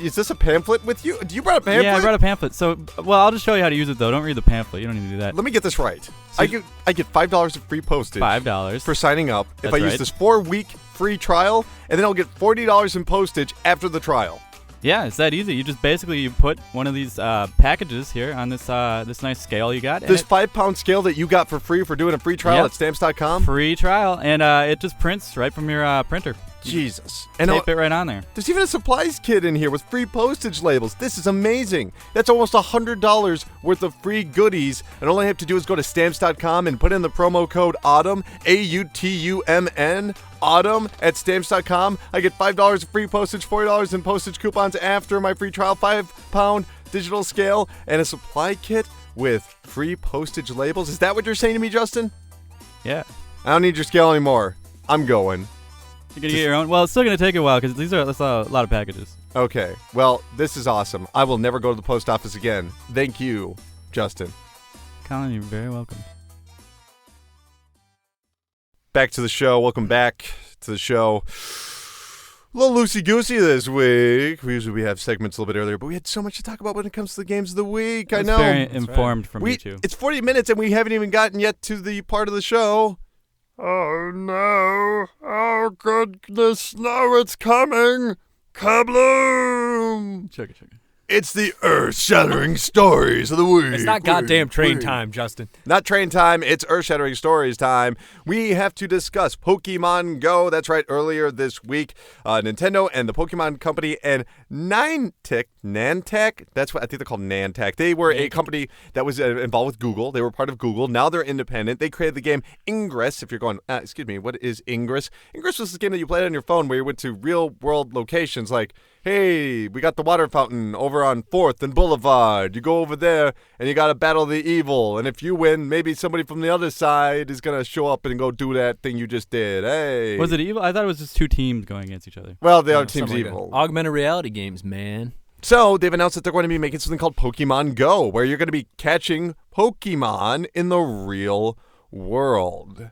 Is this a pamphlet with you? You brought a pamphlet? Yeah, I brought a pamphlet. So, well, I'll just show you how to use it, though. Don't read the pamphlet. You don't need to do that. Let me get this right. So I get $5 of free postage. $5 for signing up. That's if I use this 4-week free trial, and then I'll get $40 in postage after the trial. Yeah, it's that easy. You just basically put one of these packages here on this this nice scale you got. This 5-pound scale that you got for free for doing a free trial at Stamps.com? Free trial, and it just prints right from your printer. Jesus. And tape it right on there. There's even a supplies kit in here with free postage labels. This is amazing. That's almost $100 worth of free goodies. And all I have to do is go to Stamps.com and put in the promo code AUTUMN, AUTUMN, AUTUMN at Stamps.com. I get $5 of free postage, $40 in postage coupons after my free trial, 5-pound digital scale, and a supply kit with free postage labels. Is that what you're saying to me, Justin? Yeah. I don't need your scale anymore. I'm going. You're going to get your own? Well, it's still going to take a while because that's a lot of packages. Okay. Well, this is awesome. I will never go to the post office again. Thank you, Justin. Colin, you're very welcome. Back to the show. Welcome back to the show. A little loosey-goosey this week. We have segments a little bit earlier, but we had so much to talk about when it comes to the games of the week. I know. Very informed from you two. It's 40 minutes, and we haven't even gotten yet to the part of the show. Oh, no. Oh, goodness. No, it's coming. Kabloom. Check it. It's the earth-shattering stories of the week. It's not goddamn train time, Justin. Not train time. It's earth-shattering stories time. We have to discuss Pokemon Go. That's right. Earlier this week, Nintendo and the Pokemon Company and Niantic. That's what I think they're called. Niantic. They were a company that was involved with Google. They were part of Google. Now they're independent. They created the game Ingress. If you're going, excuse me, what is Ingress? Ingress was this game that you played on your phone where you went to real-world locations like, hey, we got the water fountain over on 4th and Boulevard. You go over there, and you got to battle the evil. And if you win, maybe somebody from the other side is going to show up and go do that thing you just did. Hey. Was it evil? I thought it was just two teams going against each other. Well, the other team's evil. Augmented reality games, man. So they've announced that they're going to be making something called Pokemon Go, where you're going to be catching Pokemon in the real world.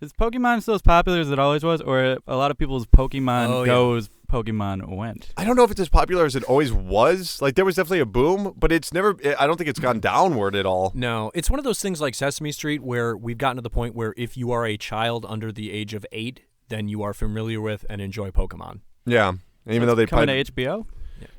Is Pokemon still as popular as it always was, or a lot of people's Pokemon Go's Pokemon went? I don't know if it's as popular as it always was. Like, there was definitely a boom, but it's never, I don't think it's gone downward at all. No, it's one of those things like Sesame Street where we've gotten to the point where if you are a child under the age of 8, then you are familiar with and enjoy Pokemon. Yeah, even though they coming to HBO?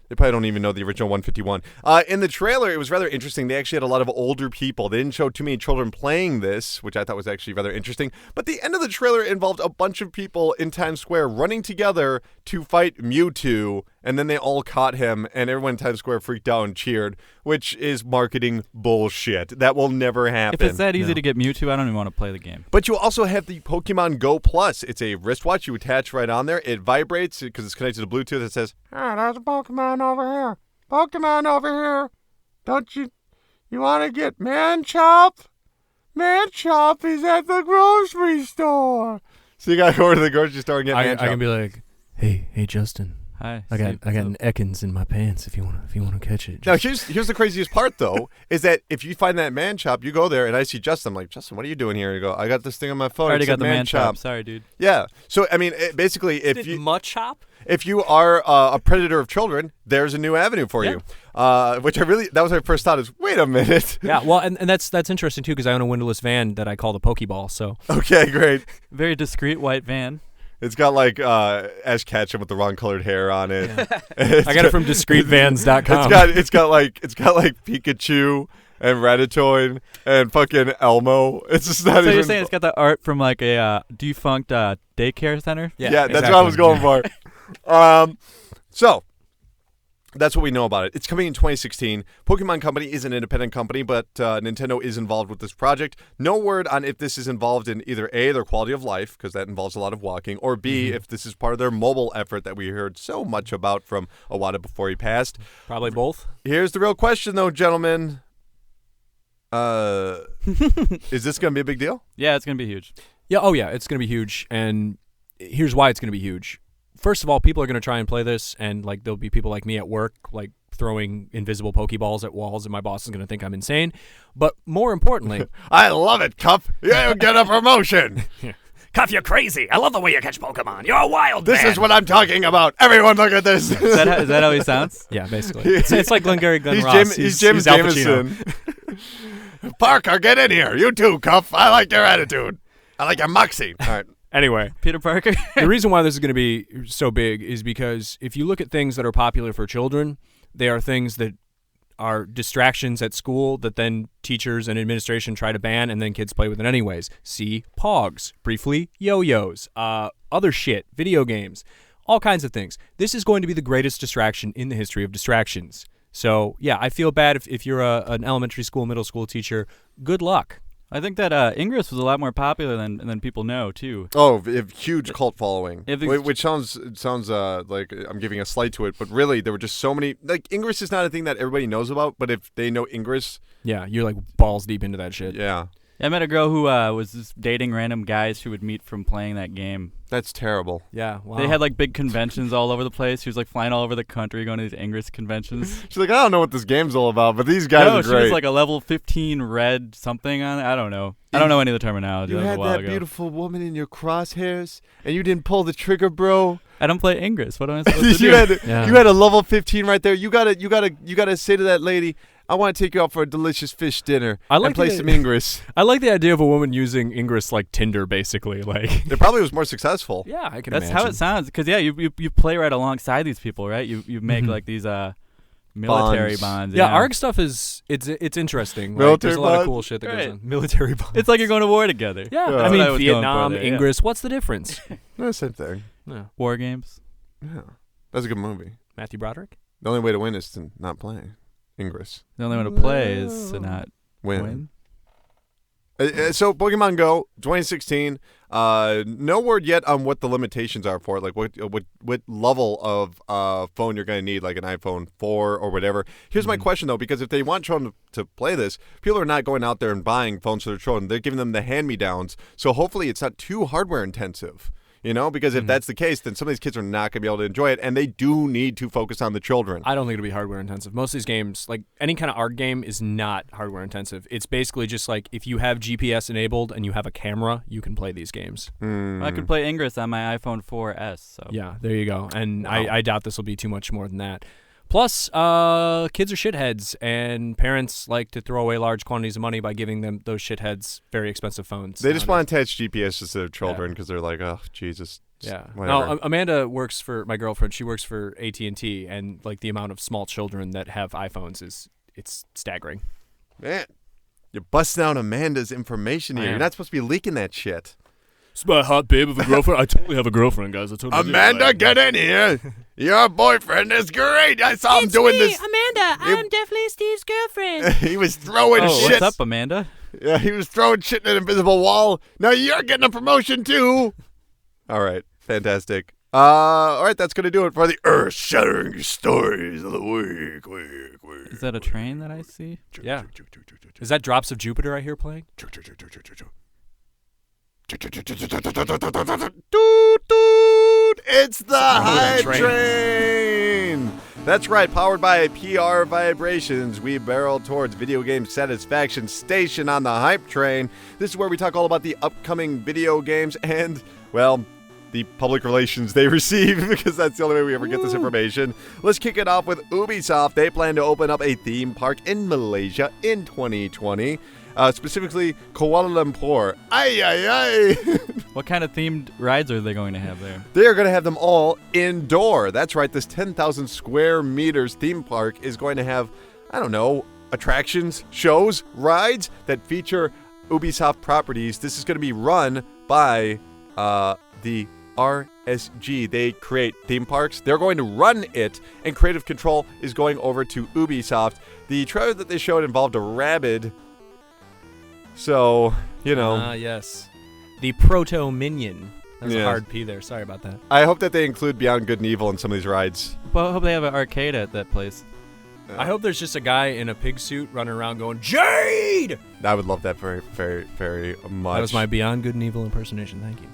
They probably don't even know the original 151. In the trailer, it was rather interesting. They actually had a lot of older people. They didn't show too many children playing this, which I thought was actually rather interesting. But the end of the trailer involved a bunch of people in Times Square running together to fight Mewtwo, and then they all caught him, and everyone in Times Square freaked out and cheered, which is marketing bullshit. That will never happen. If it's that easy to get Mewtwo, I don't even want to play the game. But you also have the Pokemon Go Plus. It's a wristwatch you attach right on there. It vibrates because it's connected to Bluetooth. It says, there's a Pokemon over here. Pokemon over here. Don't you want to get Manchop? Manchop is at the grocery store. So you got to go over to the grocery store and get Manchop. I can be like, hey, Justin. Hi. I got an Ekans in my pants if you want to catch it. Now here's the craziest part though, is that if you find that Manchop, you go there and I see Justin. I'm like, Justin, what are you doing here? You go, I got this thing on my phone. I already got the Manchop. Sorry, dude. Yeah. So I mean, basically, if you are a predator of children, there's a new avenue for you. Which that was my first thought is, wait a minute. Yeah. Well, and that's interesting too because I own a windowless van that I call the Pokeball. So okay, great. Very discreet white van. It's got like Ash Ketchum with the wrong colored hair on it. Yeah. I got it from discreetvans.com. It's got like Pikachu and Ratatouille and fucking Elmo. It's just not even. So you're saying it's got the art from like a defunct daycare center? Yeah, that's what I was going for. So That's what we know about it. It's coming in 2016. Pokemon Company is an independent company, but Nintendo is involved with this project. No word on if this is involved in either A, their quality of life, because that involves a lot of walking, or B, if this is part of their mobile effort that we heard so much about from Iwata before he passed. Probably both. Here's the real question, though, gentlemen. Is this going to be a big deal? Yeah, it's gonna be huge. Yeah. Oh, yeah. It's going to be huge, and here's why it's going to be huge. First of all, people are going to try and play this, and like there'll be people like me at work, like throwing invisible Pokeballs at walls, and my boss is going to think I'm insane. But more importantly, I love it, Cup. You get a promotion. Cuff, you're crazy. I love the way you catch Pokemon. You're a wild man. This is what I'm talking about. Everyone, look at this. Is that how he sounds? Yeah, basically. It's like Glengarry Glen Ross. He's James Al Pacino. Jameson. Parker, get in here. You too, Cuff. I like your attitude. I like your moxie. All right. Anyway, Peter Parker. the reason why this is going to be so big is because if you look at things that are popular for children, they are things that are distractions at school that then teachers and administration try to ban, and then kids play with it anyways. See Pogs, briefly yo-yos, other shit, video games, all kinds of things. This is going to be the greatest distraction in the history of distractions. So, yeah, I feel bad if you're an elementary school, middle school teacher. Good luck. I think that Ingress was a lot more popular than people know too. Oh, huge cult following, If it's- which sounds like I'm giving a slight to it, but really there were just so many. Like Ingress is not a thing that everybody knows about, but if they know Ingress, Yeah, you're like balls deep into that shit. yeah, I met a girl who was just dating random guys she would meet from playing that game. that's terrible. Yeah, wow. They had like big conventions all over the place. She was like flying all over the country going to these Ingress conventions. She's like, I don't know what this game's all about, but these guys No, are she great. was like a level 15 red something on it. I don't know. I don't know any of the terminology. You That was had a while that ago. beautiful woman in your crosshairs, and you didn't pull the trigger, bro. I don't play Ingress. What am I supposed to do? you had Yeah. you had a level 15 right there. You gotta say to that lady, I want to take you out for a delicious fish dinner. I like and play the- some Ingress. I like the idea of a woman using Ingress like Tinder, basically. Like, It probably was more successful. yeah, I can That's imagine. how it sounds. Because yeah, you play right alongside these people, right? You make like these military bonds. Yeah, ARG stuff is it's interesting. Like, Military there's a lot of bonds? cool shit that goes Right. on. Military bonds. It's like you're going to war together. yeah, Yeah. I That's mean what I was going Vietnam, for there, yeah. Ingress. What's the difference? No, same thing. Yeah. War games. Yeah, that's a good movie. Matthew Broderick. The only way to win is to not play Ingress. The only way to play is to not Win. win. So Pokemon Go 2016. No word yet on what the limitations are for it. Like what level of phone you're going to need, like an iPhone 4 or whatever. Here's my question though, because if they want children to play this, people are not going out there and buying phones for their children. They're giving them the hand-me-downs. So hopefully it's not too hardware intensive. You know, because if that's the case, then some of these kids are not going to be able to enjoy it, and they do need to focus on the children. I don't think it'll be hardware intensive. Most of these games, like any kind of ARG game, is not hardware intensive. It's basically just like if you have GPS enabled and you have a camera, you can play these games. I could play Ingress on my iPhone 4S. So Yeah, there you go. And Wow. I doubt this will be too much more than that. Plus, kids are shitheads, and parents like to throw away large quantities of money by giving them those shitheads very expensive phones. They just want nowadays. to attach GPS to their children because they're like, oh, Jesus. Yeah. Whatever. No, Amanda works for my girlfriend. She works for AT&T, and like the amount of small children that have iPhones it's staggering. Man, you're busting out Amanda's information here. I am. You're not supposed to be leaking that shit. It's my hot babe of a girlfriend. I totally have a girlfriend, guys. I totally Amanda, get in here. Your boyfriend is great. I saw him doing this. Amanda. I'm definitely Steve's girlfriend. He was throwing Oh, shit. what's up, Amanda? Yeah, he was throwing shit in an invisible wall. Now you're getting a promotion too. All right, fantastic. All right, that's gonna do it for the earth-shattering stories of the week. Is that a train that I see? Yeah. Is that Drops of Jupiter I hear playing? It's the hype train. train. That's right, powered by PR Vibrations, we barrel towards video game satisfaction station on the hype train. This is where we talk all about the upcoming video games and, well, the public relations they receive, because that's the only way we ever get this information. Let's kick it off with Ubisoft. They plan to open up a theme park in Malaysia in 2020. Specifically Kuala Lumpur. Ay, ay, ay. What kind of themed rides are they going to have there? They are going to have them all indoor. That's right. This 10,000 square meters theme park is going to have, I don't know, attractions, shows, rides that feature Ubisoft properties. This is going to be run by the ISG. They create theme parks. They're going to run it, and creative control is going over to Ubisoft. The trailer that they showed involved a rabbit. So, yes. The proto-minion. That was a Yeah. hard P there. Sorry about that. I hope that they include Beyond Good and Evil in some of these rides. Well, I hope they have an arcade at that place. I hope there's just a guy in a pig suit running around going, Jade! I would love that very, very, very much. That was my Beyond Good and Evil impersonation. Thank you.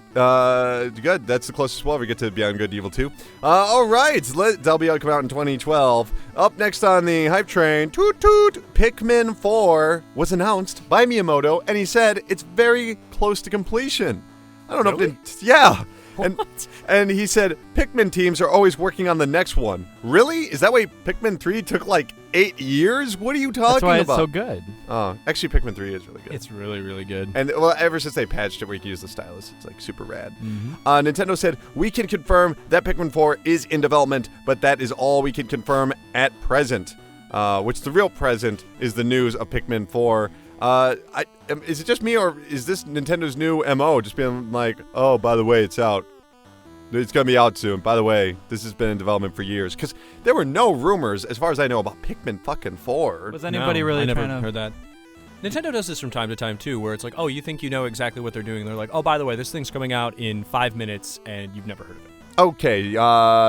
Good. That's the closest we'll ever get to Beyond Good and Evil 2. All right. That'll be out come out in 2012. Up next on the hype train, toot toot, Pikmin 4 was announced by Miyamoto, and he said it's very close to completion. I don't know Really? if yeah. And he said Pikmin teams are always working on the next one. Really? Is that why Pikmin 3 took like 8 years? What are you talking That's why about? it's so good. Oh, actually, Pikmin 3 is really good. It's really, really good. And well, ever since they patched it where you can use the stylus, it's like super rad. Mm-hmm. Nintendo said, we can confirm that Pikmin 4 is in development, but that is all we can confirm at present. Which the real present is the news of Pikmin 4. Is it just me, or is this Nintendo's new MO? Just being like, oh, by the way, it's out. It's going to be out soon. By the way, this has been in development for years. Because there were no rumors, as far as I know, about Pikmin fucking 4. Was anybody really I never trying to... heard that. Nintendo does this from time to time, too, where it's like, oh, you think you know exactly what they're doing. They're like, oh, by the way, this thing's coming out in 5 minutes, and you've never heard of it. Okay,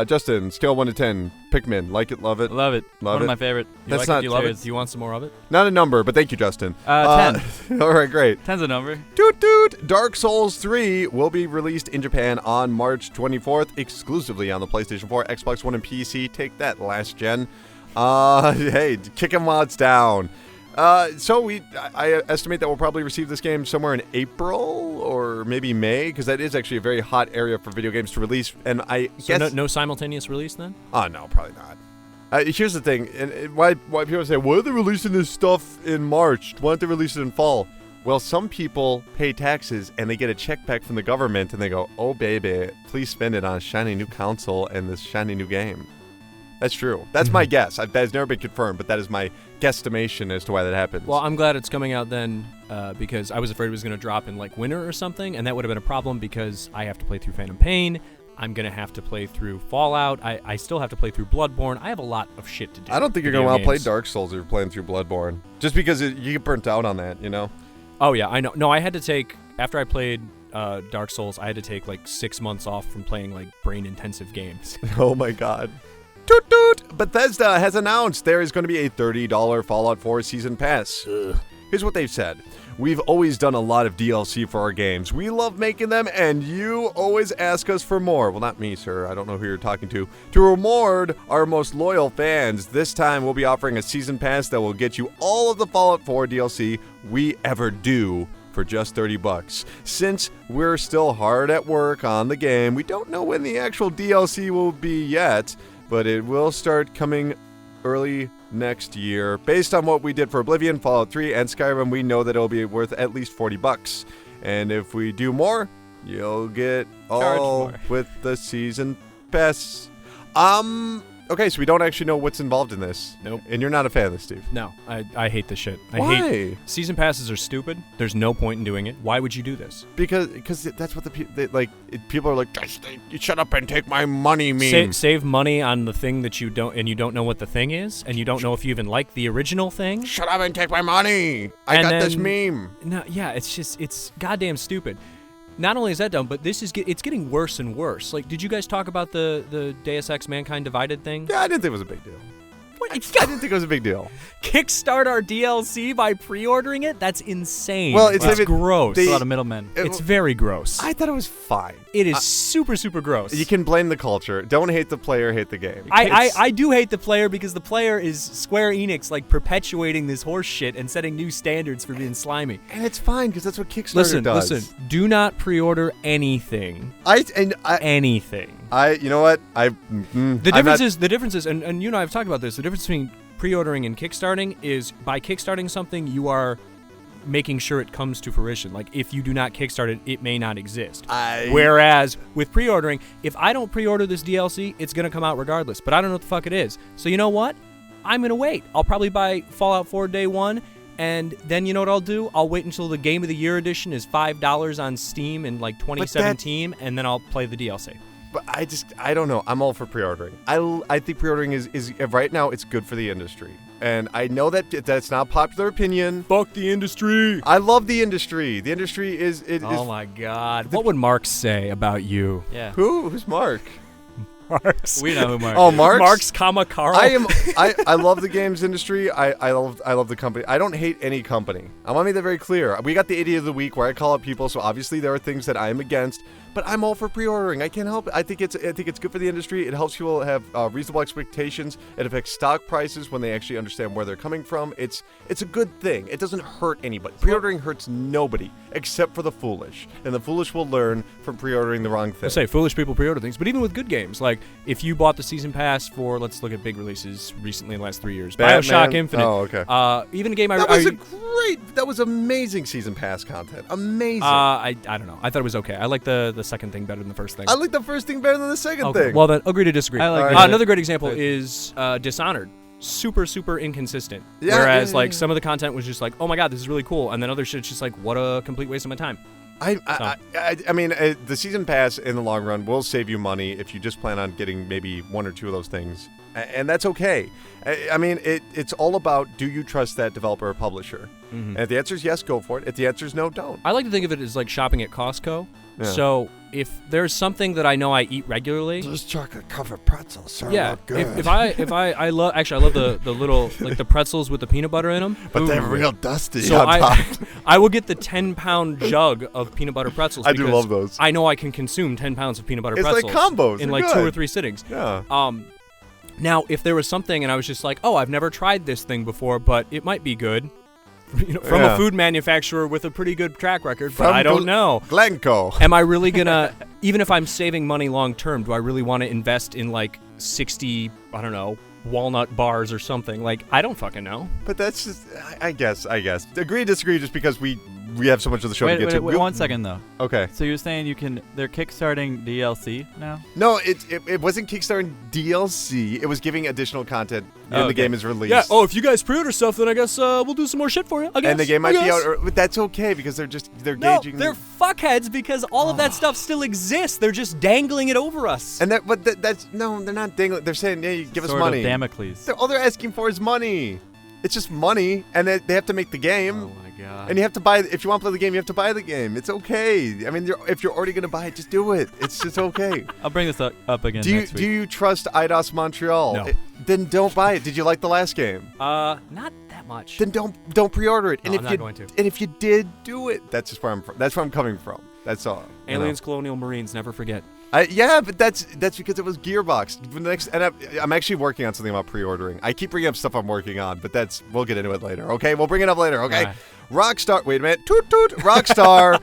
Justin, scale 1 to 10. Pikmin, like it, love it? Love it. Love One it. of my favorite. You That's like not- it? Do you love it? Cheers. Do you want some more of it? Not a number, but thank you, Justin. 10. All right, great. 10's a number. Toot toot! Dark Souls 3 will be released in Japan on March 24th, exclusively on the PlayStation 4, Xbox One, and PC. Take that, last gen. Hey, kick 'em while it's down. So I estimate that we'll probably receive this game somewhere in April or maybe May, because that is actually a very hot area for video games to release. And I guess no simultaneous release then? Oh no, probably not. Here's the thing, and why people say, why are they releasing this stuff in March? Why don't they release it in fall? Well, some people pay taxes and they get a check back from the government and they go, oh baby, please spend it on a shiny new console and this shiny new game. That's true. That's my guess. That has never been confirmed, but that is my guesstimation as to why that happens. Well, I'm glad it's coming out then, because I was afraid it was going to drop in like winter or something, and that would have been a problem because I have to play through Phantom Pain. I'm going to have to play through Fallout. I still have to play through Bloodborne. I have a lot of shit to do. I don't think you're going to want to play games. Dark Souls if you're playing through Bloodborne. Just because you get burnt out on that, you know? Oh, yeah, I know. No, I had to take, after I played Dark Souls, I had to take like 6 months off from playing like brain-intensive games. Oh my god. Toot toot! Bethesda has announced there is going to be a $30 Fallout 4 Season Pass. Here's what they've said. We've always done a lot of DLC for our games. We love making them, and you always ask us for more. Well, not me, sir. I don't know who you're talking to. To reward our most loyal fans, this time we'll be offering a Season Pass that will get you all of the Fallout 4 DLC we ever do for just $30. Since we're still hard at work on the game, we don't know when the actual DLC will be yet, but it will start coming early next year. Based on what we did for Oblivion, Fallout 3, and Skyrim, we know that it'll be worth at least $40. And if we do more, you'll get all more. with the Season Pass. Okay, so we don't actually know what's involved in this. Nope. And you're not a fan of this, Steve. No, I hate this shit. I Why? hate season passes are stupid. There's no point in doing it. Why would you do this? Because that's what people are like, you shut up and take my money meme. Save money on the thing that you don't know what the thing is, and you don't know if you even like the original thing. Shut up and take my money. I got this meme. No, yeah, it's goddamn stupid. Not only is that dumb, but it's getting worse and worse. Like, did you guys talk about the Deus Ex Mankind Divided thing? Yeah, I didn't think it was a big deal. What? I didn't think it was a big deal. Kickstart our DLC by pre-ordering it? That's insane. Well, it's even- gross. It's a lot of middlemen. It's very gross. I thought it was fine. It is super, super gross. You can blame the culture. Don't hate the player, hate the game. I do hate the player because the player is Square Enix, like, perpetuating this horse shit and setting new standards for being slimy. And it's fine because that's what Kickstarter does. Listen, do not pre-order anything. Anything. You know what? The difference is, and you and I have talked about this, the difference between pre-ordering and kickstarting is by kickstarting something, you are making sure it comes to fruition. Like, if you do not kickstart it, it may not exist. Whereas with pre-ordering, if I don't pre-order this DLC, it's going to come out regardless, but I don't know what the fuck it is. So you know what? I'm going to wait. I'll probably buy Fallout 4 day one, and then you know what I'll do? I'll wait until the Game of the Year edition is $5 on Steam in like 2017, and then I'll play the DLC. But I don't know. I'm all for pre-ordering. I think pre-ordering is right now it's good for the industry. And I know that's not popular opinion. Fuck the industry. I love the industry. The industry is Oh my God. What would Mark say about you? Yeah. Who's Mark? Marks. We know who Mark Oh, is. Mark. Marks, Carl. I love the games industry. I love the company. I don't hate any company. I want to make that very clear. We got the idiot of the week where I call out people, so obviously there are things that I am against. But I'm all for pre-ordering. I can't help it. I think it's good for the industry. It helps people have reasonable expectations. It affects stock prices when they actually understand where they're coming from. It's a good thing. It doesn't hurt anybody. Pre-ordering hurts nobody except for the foolish, and the foolish will learn from pre-ordering the wrong thing. I say foolish people pre-order things, but even with good games, like if you bought the season pass for, let's look at big releases recently in the last 3 years, Batman. BioShock Infinite. Oh, okay. Even a game That was amazing season pass content. Amazing. I don't know. I thought it was okay. I like the second thing better than the first thing. I like the first thing better than the second Okay, thing. well then, agree to disagree. I like Alright. it. Another great example is Dishonored. Super inconsistent. Yeah, Whereas yeah. like some of the content was just like, oh my God, this is really cool, and then other shit's just like, what a complete waste of my time. I mean, the season pass in the long run will save you money if you just plan on getting maybe one or two of those things, and that's okay. I mean, it's all about, do you trust that developer or publisher? Mm-hmm. And if the answer is yes, go for it. If the answer is no, don't. I like to think of it as like shopping at Costco. Yeah. So if there's something that I know I eat regularly, Those chocolate covered pretzels sure yeah. look good. If I love the little like the pretzels with the peanut butter in them. but they're real dusty So on top. I will get the 10-pound jug of peanut butter pretzels. I do because love those. I know I can consume 10 pounds of peanut butter It's like pretzels combos. in They're like 2 or good. 3 sittings. Yeah. Now, if there was something and I was just like, oh, I've never tried this thing before, but it might be good, from Yeah. a food manufacturer with a pretty good track record, but I don't know. Glencoe. Am I really gonna, even if I'm saving money long term, do I really want to invest in like 60, I don't know, walnut bars or something? Like, I don't fucking know. But that's just, I guess. Agree, disagree, just because we have so much of the show to get to. Wait, 1 second though. Okay. So you're saying they're kickstarting DLC now? No, it wasn't kickstarting DLC. It was giving additional content when the okay. game is released. Yeah. Oh, if you guys pre-order stuff, then I guess we'll do some more shit for you. I guess. And the game might be out, but that's okay because they're No, gauging. they're fuckheads because all of that stuff still exists. They're just dangling it over us. And that's no, they're not dangling. They're saying, hey, give us Sword money. of Damocles. All they're asking for is money. It's just money, and they have to make the game. Oh my God. And you have to buy. If you want to play the game, you have to buy the game. It's okay. I mean, if you're already gonna buy it, just do it. It's just okay. I'll bring this up again Do you next week. do you trust Eidos Montreal? No. Then don't buy it. Did you like the last game? Not that much. Then don't pre-order it. No, And I'm if not you going to. and if you did do it, that's just where I'm from. That's where I'm coming from. That's all. you know. Aliens, Colonial Marines, never forget. Yeah, but that's because it was Gearbox. The next, and I'm actually working on something about pre-ordering. I keep bringing up stuff I'm working on, but we'll get into it later. Okay, we'll bring it up later. Okay, Alright. Rockstar. Wait a minute. Toot toot. Rockstar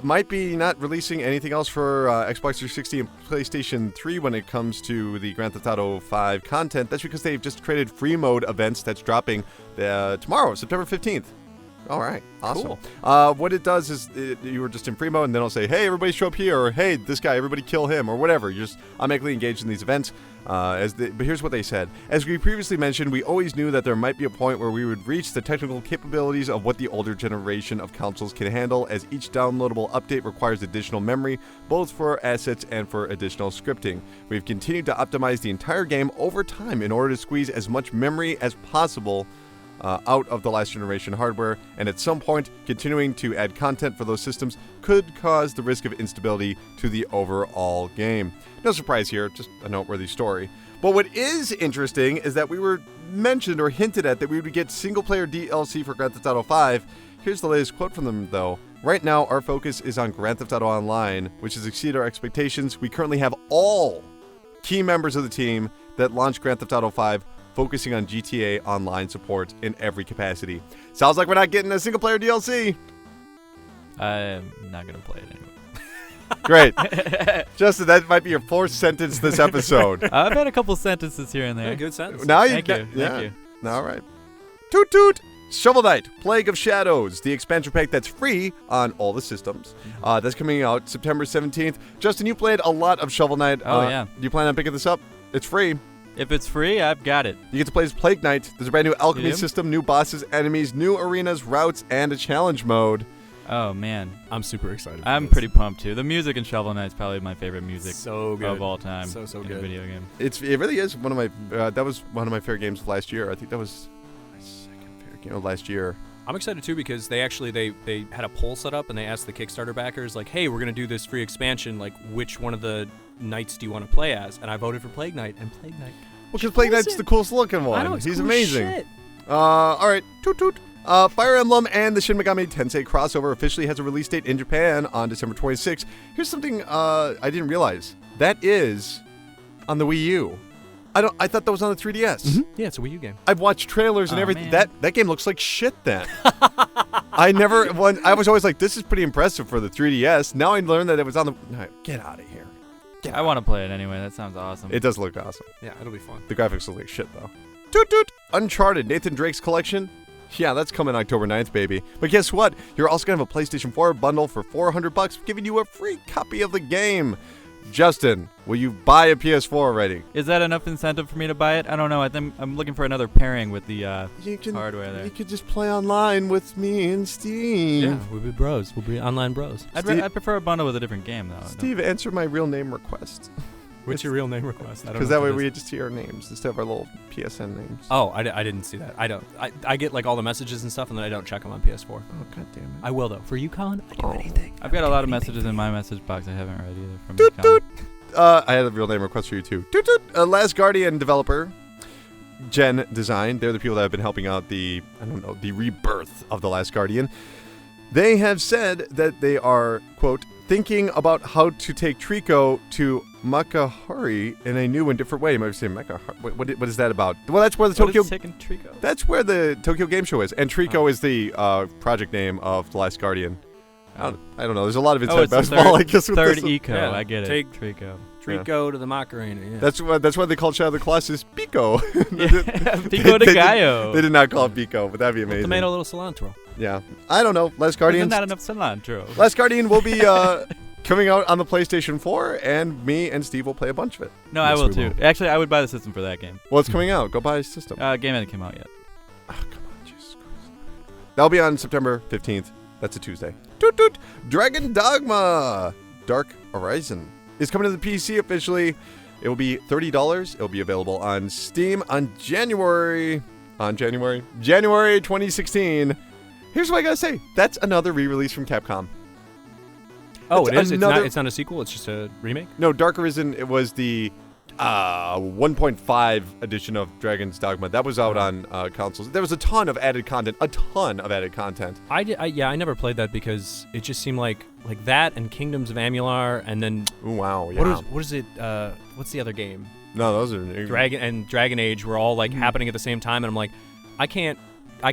might be not releasing anything else for Xbox 360 and PlayStation 3 when it comes to the Grand Theft Auto 5 content. That's because they've just created free mode events that's dropping tomorrow, September 15th. All right, awesome. Cool. What it does is you were just in free mode, and then it'll say, "Hey, everybody, show up here," or "Hey, this guy, everybody, kill him," or whatever. You're just automatically engaged in these events. But here's what they said: as we previously mentioned, we always knew that there might be a point where we would reach the technical capabilities of what the older generation of consoles can handle, as each downloadable update requires additional memory, both for assets and for additional scripting. We've continued to optimize the entire game over time in order to squeeze as much memory as possible out of the last generation hardware, and at some point, continuing to add content for those systems could cause the risk of instability to the overall game. No surprise here, just a noteworthy story. But what is interesting is that we were mentioned or hinted at that we would get single-player DLC for Grand Theft Auto 5. Here's the latest quote from them, though. Right now, our focus is on Grand Theft Auto Online, which has exceeded our expectations. We currently have all key members of the team that launched Grand Theft Auto 5 focusing on GTA Online support in every capacity. Sounds like we're not getting a single-player DLC. I'm not going to play it anyway. Great. Justin, that might be your fourth sentence this episode. I've had a couple sentences here and there. Yeah, good sense. Now Thank you. Thank you. All right. Toot toot. Shovel Knight, Plague of Shadows, the expansion pack that's free on all the systems. That's coming out September 17th. Justin, you played a lot of Shovel Knight. Oh, yeah. Do you plan on picking this up? It's free. If it's free, I've got it. You get to play as Plague Knight. There's a brand new alchemy You do? system, new bosses, enemies, new arenas, routes, and a challenge mode. Oh man, I'm super excited. I'm pretty pumped too. The music in Shovel Knight's probably my favorite music so good of all time. So in good. a video game. It really is one of my. That was one of my favorite games of last year. I think that was my second favorite game of last year. I'm excited too because they actually they had a poll set up and they asked the Kickstarter backers like, hey, we're gonna do this free expansion. Like, which one of the knights do you want to play as? And I voted for Plague Knight, and Plague Knight. Well, because Plague Knight's the coolest looking one. I know, it's He's cool amazing. Shit. All right, toot toot. Fire Emblem and the Shin Megami Tensei crossover officially has a release date in Japan on December 26th. Here's something I didn't realize. That is on the Wii U. I thought that was on the 3DS. Mm-hmm. Yeah, it's a Wii U game. I've watched trailers and everything. Man. That game looks like shit then. I was always like, this is pretty impressive for the 3DS. Now I learned that it was on the. No, get out of here. I want to play it anyway. That sounds awesome. It does look awesome. Yeah, it'll be fun. The graphics look like shit though. Toot toot. Uncharted, Nathan Drake's collection. Yeah, that's coming October 9th, baby. But guess what? You're also going to have a PlayStation 4 bundle for $400, giving you a free copy of the game. Justin, will you buy a PS4 already? Is that enough incentive for me to buy it? I don't know. I think I'm looking for another pairing with the hardware there. You could just play online with me and Steve. Yeah, we'll be bros. We'll be online bros. I'd prefer a bundle with a different game, though. Steve, answer my real name request. What's your real name request? Because that way we just see our names instead of our little PSN names. Oh, I didn't see that. I don't. I get like all the messages and stuff, and then I don't check them on PS4. Oh, god damn it. I will though. For you, Colin, I do anything. I've got a lot of messages in my message box I haven't read either from Toot Colin. toot. I had a real name request for you too. Toot toot. Last Guardian developer, Gen Design. They're the people that have been helping out the rebirth of the Last Guardian. They have said that they are, quote, thinking about how to take Trico to Makahari in a new and different way. You might say Makahari. What is that about? Well, that's where the Tokyo. What is taking Trico? That's where the Tokyo Game Show is, and Trico is the project name of the Last Guardian. I don't know. There's a lot of inside it's the basketball. I guess with third this. eco. Yeah, I get it. take Trico. Trico to the Macarena. Yeah. That's why they called Shadow of the Colossus Pico. Pico de Gallo. They did not call it Pico, but that'd be amazing. Tomato, little cilantro. Yeah. I don't know. Last Guardian. There's not enough cilantro. Last Guardian will be coming out on the PlayStation 4, and me and Steve will play a bunch of it. No, Yes, I will we too. will. Actually, I would buy the system for that game. Well, it's coming out. Go buy a system. Game hasn't come out yet. Oh, come on, Jesus Christ. That'll be on September 15th. That's a Tuesday. Toot toot. Dragon Dogma Dark Horizon is coming to the PC officially. It will be $30. It'll be available on Steam on January 2016. Here's what I gotta say. That's another re-release from Capcom. Oh, It's it is. another- It's not a sequel. It's just a remake. No, Dark Arisen, it was the 1.5 edition of Dragon's Dogma. That was out on consoles. There was a ton of added content. I never played that because it just seemed like that and Kingdoms of Amular and then Ooh, wow, yeah. what is it? What's the other game? No, those are... Dragon Age were all like happening at the same time, and I'm like, I can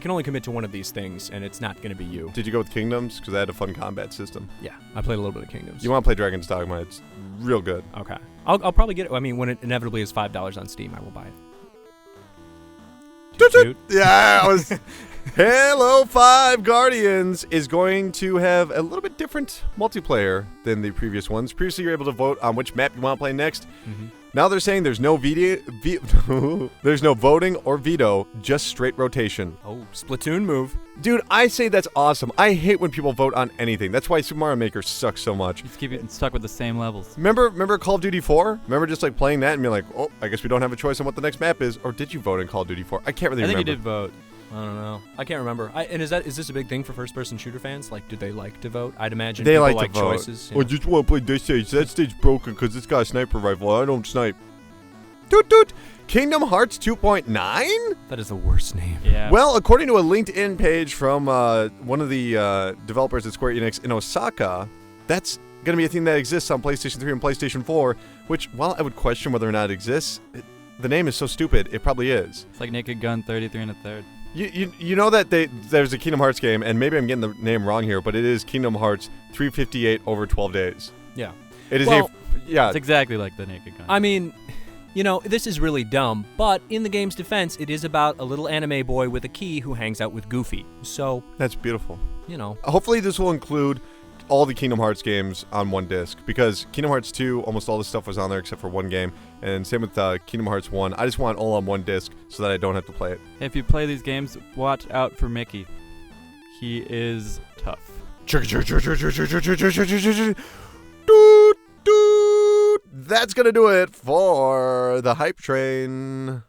only commit to one of these things, and it's not going to be you. Did you go with Kingdoms? Because they had a fun combat system. Yeah, I played a little bit of Kingdoms. You want to play Dragon's Dogma? It's real good. Okay. I'll probably get it. I mean, when it inevitably is $5 on Steam, I will buy it. Toot toot. Yeah, I was... Halo 5 Guardians is going to have a little bit different multiplayer than the previous ones. Previously, you were able to vote on which map you want to play next. Mm-hmm. Now they're saying there's no there's no voting or veto, just straight rotation. Oh, Splatoon move. Dude, I say that's awesome. I hate when people vote on anything. That's why Super Mario Maker sucks so much. Just keep getting stuck with the same levels. Remember Call of Duty 4? Remember just like playing that and being like, oh, I guess we don't have a choice on what the next map is? Or did you vote in Call of Duty 4? I can't really I think remember. you did vote. I don't know. I can't remember. And is this a big thing for first-person shooter fans? Like, do they like to vote? I'd imagine They people like to vote. choices. Or just want to play this stage. That stage broken because it's got a sniper rifle. I don't snipe. Toot toot. Kingdom Hearts 2.9? That is the worst name. Yeah. Well, according to a LinkedIn page from one of the developers at Square Enix in Osaka, that's going to be a thing that exists on PlayStation 3 and PlayStation 4, which, while I would question whether or not it exists, the name is so stupid, it probably is. It's like Naked Gun 33 1/3. You know that there's a Kingdom Hearts game, and maybe I'm getting the name wrong here, but it is Kingdom Hearts 358 over 12 days. Yeah. It is It's exactly like the Naked Gun. I mean, you know, this is really dumb, but in the game's defense, it is about a little anime boy with a key who hangs out with Goofy. So, That's beautiful. you know. Hopefully this will include all the Kingdom Hearts games on one disc, because Kingdom Hearts 2, almost all the stuff was on there except for one game, and same with Kingdom Hearts 1. I just want it all on one disc so that I don't have to play it. If you play these games, watch out for Mickey. He is tough. That's going to do it for the hype train.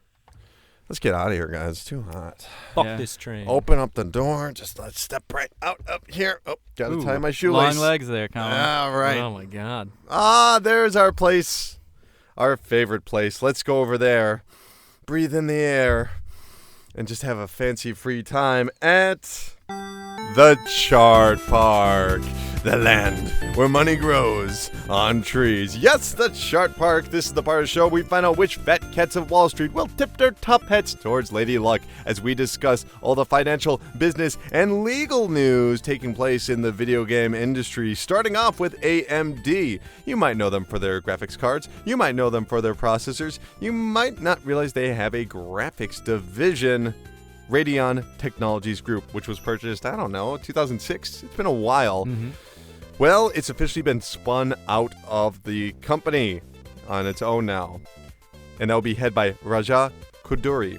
Let's get out of here, guys. It's too hot. Fuck this train. Open up the door. Just let's step right out up here. Oh, got to tie my shoelace. Long legs there, Colin. All right. Oh, my God. There's our place. Our favorite place. Let's go over there. Breathe in the air. And just have a fancy free time at the Chart Park. The land where money grows on trees. Yes, the Chart Park. This is the part of the show we find out which fat cats of Wall Street will tip their top hats towards Lady Luck as we discuss all the financial, business, and legal news taking place in the video game industry. Starting off with AMD. You might know them for their graphics cards. You might know them for their processors. You might not realize they have a graphics division. Radeon Technologies Group, which was purchased, 2006? It's been a while. Mm-hmm. Well, it's officially been spun out of the company on its own now. And that will be headed by Raja Koduri.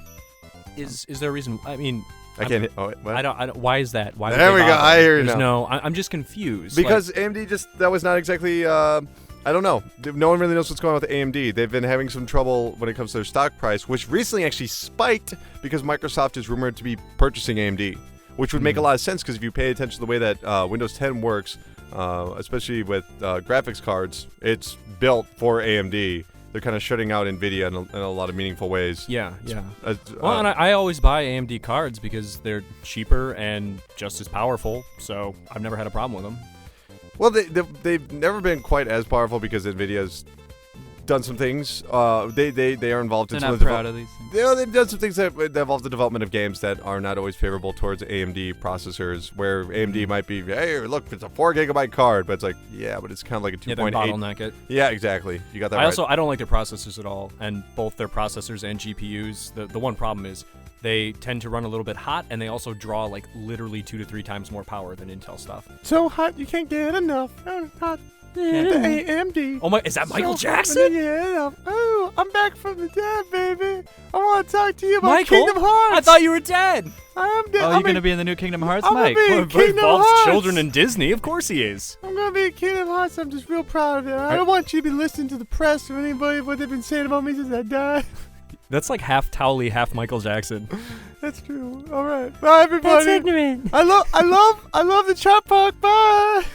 Is there a reason? I mean, I can't hit. Oh, what? I don't. Why is that? Why? There we go. I hear you now. No, I'm just confused. Because AMD that was not exactly. I don't know. No one really knows what's going on with AMD. They've been having some trouble when it comes to their stock price, which recently actually spiked because Microsoft is rumored to be purchasing AMD, which would make a lot of sense because if you pay attention to the way that Windows 10 works, especially with graphics cards, it's built for AMD. They're kind of shutting out NVIDIA in a lot of meaningful ways. Yeah. Well, and I always buy AMD cards because they're cheaper and just as powerful, so I've never had a problem with them. Well, they've never been quite as powerful because NVIDIA's done some things. They are involved in some of the proud of these things. Yeah, they've done some things that involve the development of games that are not always favorable towards AMD processors, where AMD might be, hey, look, it's a 4 gigabyte card, but it's like, yeah, but it's kind of like a 2.8. Yeah, they bottleneck it. Yeah, exactly. You got that right. I don't like their processors at all, and both their processors and GPUs. The one problem is they tend to run a little bit hot, and they also draw like literally 2 to 3 times more power than Intel stuff. So hot you can't get enough. Hot. The AMD. Oh my! Is that Michael Jackson? Yeah. Oh, I'm back from the dead, baby. I want to talk to you about Michael? Kingdom Hearts. I thought you were dead. I'm dead. Oh, you're going to be in the new Kingdom Hearts, I'm Mike? Well, It involves children in Disney. Of course he is. I'm going to be in Kingdom Hearts. I'm just real proud of it. I don't want you to be listening to the press or anybody what they've been saying about me since I died. That's like half Towley, half Michael Jackson. That's true. All right. Bye, everybody. That's ignorant. I love the Chart Park. Bye.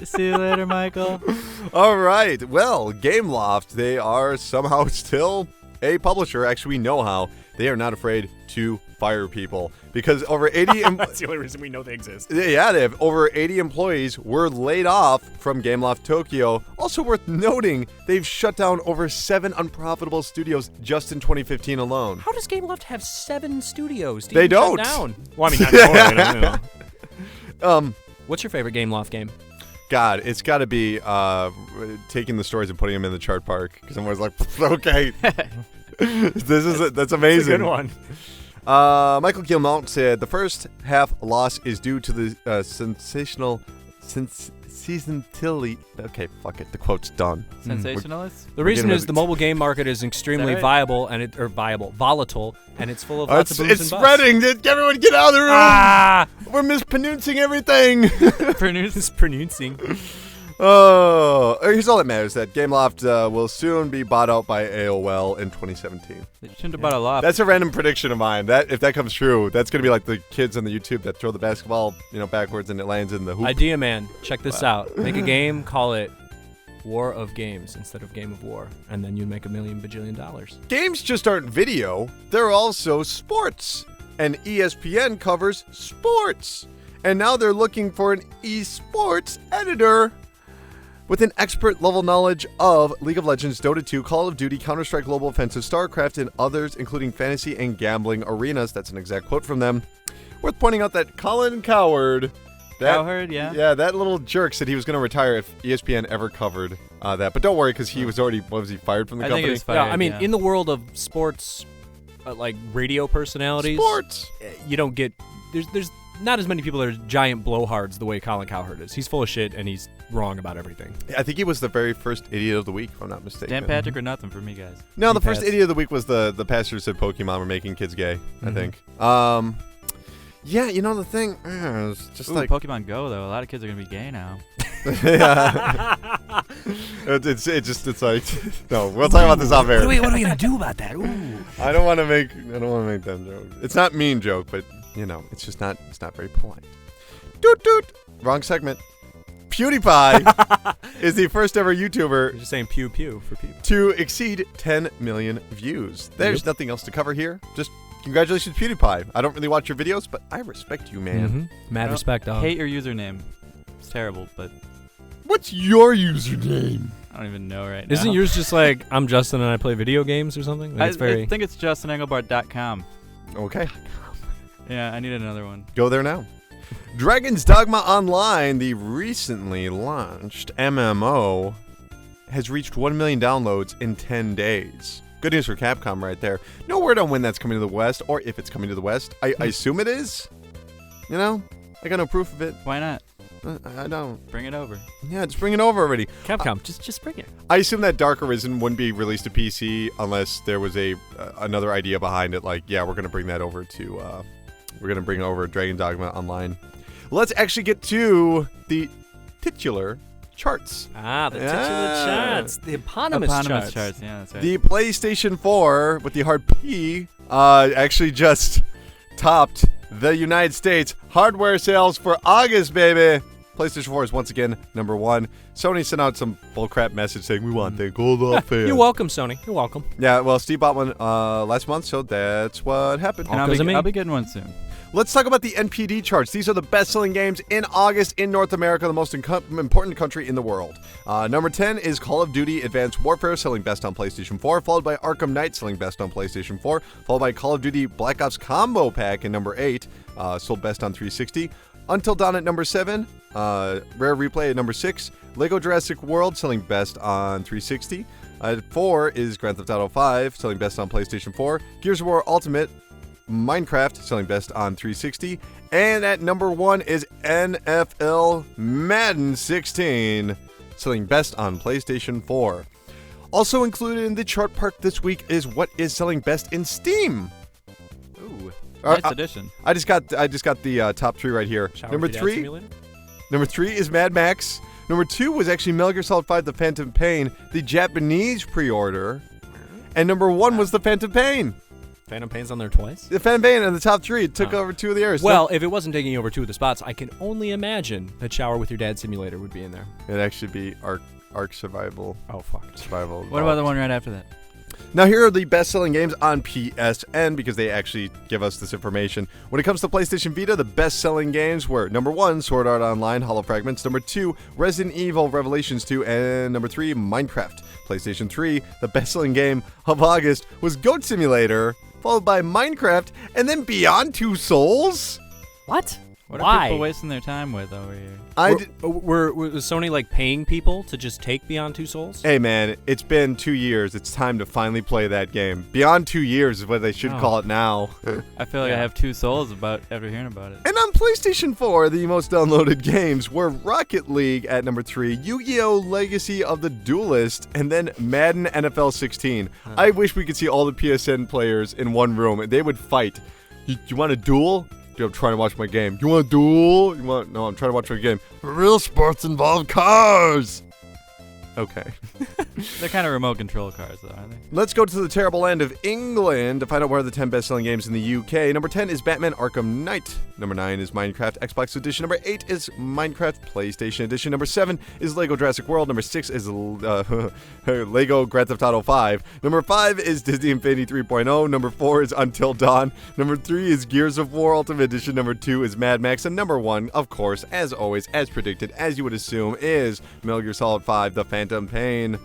See you later, Michael. All right. Well, Gameloft, they are somehow still a publisher. Actually, we know how. They are not afraid to fire people because over 80 That's the only reason we know they exist. Yeah, they have over 80 employees were laid off from Gameloft Tokyo. Also worth noting, they've shut down over 7 unprofitable studios just in 2015 alone. How does Gameloft have 7 studios? They don't. Shut down? Well, I mean, not anymore. What's your favorite Gameloft game? God, it's got to be taking the stories and putting them in the Chart Park because I'm always like, okay, that's amazing. That's a good one. Michael Guillemot said the first half loss is due to the sensational seasonality. Okay, fuck it. The quote's done. Sensationalist? The reason is the mobile game market is extremely volatile, and it's full of lots of booms it's and busts. spreading. Everyone get out of the room. We're mispronouncing everything. Mispronouncing. Oh, here's all that matters: that Gameloft will soon be bought out by AOL in 2017. They shouldn't have bought a lot. That's a random prediction of mine. That if that comes true, that's gonna be like the kids on the YouTube that throw the basketball, backwards and it lands in the hoop. Idea man, check this out. Make a game, call it War of Games instead of Game of War, and then you'd make $1 million bajillion. Games just aren't video; they're also sports, and ESPN covers sports. And now they're looking for an esports editor with an expert-level knowledge of League of Legends, Dota 2, Call of Duty, Counter-Strike Global Offensive, StarCraft, and others, including fantasy and gambling arenas. That's an exact quote from them. Worth pointing out that Colin Cowherd, yeah, that little jerk said he was going to retire if ESPN ever covered that. But don't worry, because he was already, was he fired from the company? I think he was fired, yeah, I mean, in the world of sports, like radio personalities, you don't get, there's not as many people that are giant blowhards the way Colin Cowherd is. He's full of shit, and he's wrong about everything. I think he was the very first idiot of the week, if I'm not mistaken. Dan Patrick or nothing for me, guys. No, the first idiot of the week was the pastor who said Pokemon were making kids gay, I think. Yeah, you know the thing. It's just like Pokemon Go though. A lot of kids are gonna be gay now. yeah. It's like no. We'll talk about this off air. What are we gonna do about that? Ooh. I don't want to make them jokes. It's not mean joke, but it's just not. It's not very polite. Doot doot. Wrong segment. PewDiePie is the first ever YouTuber You're just saying pew pew for pew. to exceed 10 million views. There's nothing else to cover here. Just congratulations, PewDiePie. I don't really watch your videos, but I respect you, man. Mm-hmm. Mad respect, dog. Hate your username. It's terrible, but What's your username? I don't even know right now. Isn't yours just like I'm Justin and I play video games or something? Like, I think it's JustinEngelbart.com. Okay, Yeah, I need another one. go there now. Dragon's Dogma Online, the recently launched MMO, has reached 1 million downloads in 10 days. Good news for Capcom right there. No word on when that's coming to the West, or if it's coming to the West. I assume it is. I got no proof of it. Why not? I don't. Bring it over. Yeah, just bring it over already. Capcom, just bring it. I assume that Dark Arisen wouldn't be released to PC unless there was another idea behind it. Like, yeah, we're gonna bring that over to. We're gonna bring over Dragon Dogma Online. Let's actually get to the titular charts. Ah, the titular charts, the eponymous charts. Yeah, that's right. The PlayStation 4 with the hard P actually just topped the United States hardware sales for August, baby. PlayStation 4 is once again number 1. Sony sent out some bullcrap message saying we want the gold off here. You're welcome, Sony. You're welcome. Yeah, well, Steve bought one last month, so that's what happened. And I'll be getting one soon. Let's talk about the NPD charts. These are the best-selling games in August in North America, the most important country in the world. Number 10 is Call of Duty Advanced Warfare, selling best on PlayStation 4, followed by Arkham Knight, selling best on PlayStation 4, followed by Call of Duty Black Ops Combo Pack in number 8, sold best on 360. Until Dawn at number 7, Rare Replay at number 6, Lego Jurassic World, selling best on 360. At 4 is Grand Theft Auto 5, selling best on PlayStation 4, Gears of War Ultimate, Minecraft, selling best on 360, and at number 1 is NFL Madden 16, selling best on PlayStation 4. Also included in the chart park this week is what is selling best in Steam. Ooh, nice addition. I just got the top 3 right here. Number 3 is Mad Max. Number 2 was actually Metal Gear Solid 5: The Phantom Pain, the Japanese pre-order, and number 1 was The Phantom Pain. Phantom Pain's on there twice? The Phantom Pain in the top 3. It took over 2 of the others. Well, if it wasn't taking over 2 of the spots, I can only imagine that Shower with Your Dad Simulator would be in there. It'd actually be Ark Survival. Oh, fuck. Survival. What about the one right after that? Now, here are the best-selling games on PSN because they actually give us this information. When it comes to PlayStation Vita, the best-selling games were number 1, Sword Art Online, Hollow Fragments, number 2, Resident Evil Revelations 2, and number 3, Minecraft. PlayStation 3, the best-selling game of August was Goat Simulator, followed by Minecraft, and then Beyond Two Souls? What? What Why? are people wasting their time with over here? Was Sony like paying people to just take Beyond Two Souls? Hey man, it's been 2 years. It's time to finally play that game. Beyond 2 years is what they should call it now. I feel like I have 2 souls after hearing about it. And on PlayStation 4, the most downloaded games were Rocket League at number 3, Yu-Gi-Oh! Legacy of the Duelist, and then Madden NFL 16. I wish we could see all the PSN players in one room. They would fight. You want a duel? Dude, I'm trying to watch my game. You want a duel? No, I'm trying to watch my game. Real sports involve cars. Okay. They're kind of remote control cars, though, aren't they? Let's go to the terrible land of England to find out where are the 10 best-selling games in the UK. Number 10 is Batman Arkham Knight. Number 9 is Minecraft Xbox Edition. Number 8 is Minecraft PlayStation Edition. Number 7 is Lego Jurassic World. Number 6 is Lego Grand Theft Auto 5. Number 5 is Disney Infinity 3.0. Number 4 is Until Dawn. Number 3 is Gears of War Ultimate Edition. Number 2 is Mad Max. And number 1, of course, as always, as predicted, as you would assume, is Metal Gear Solid 5: The Phantom Pain.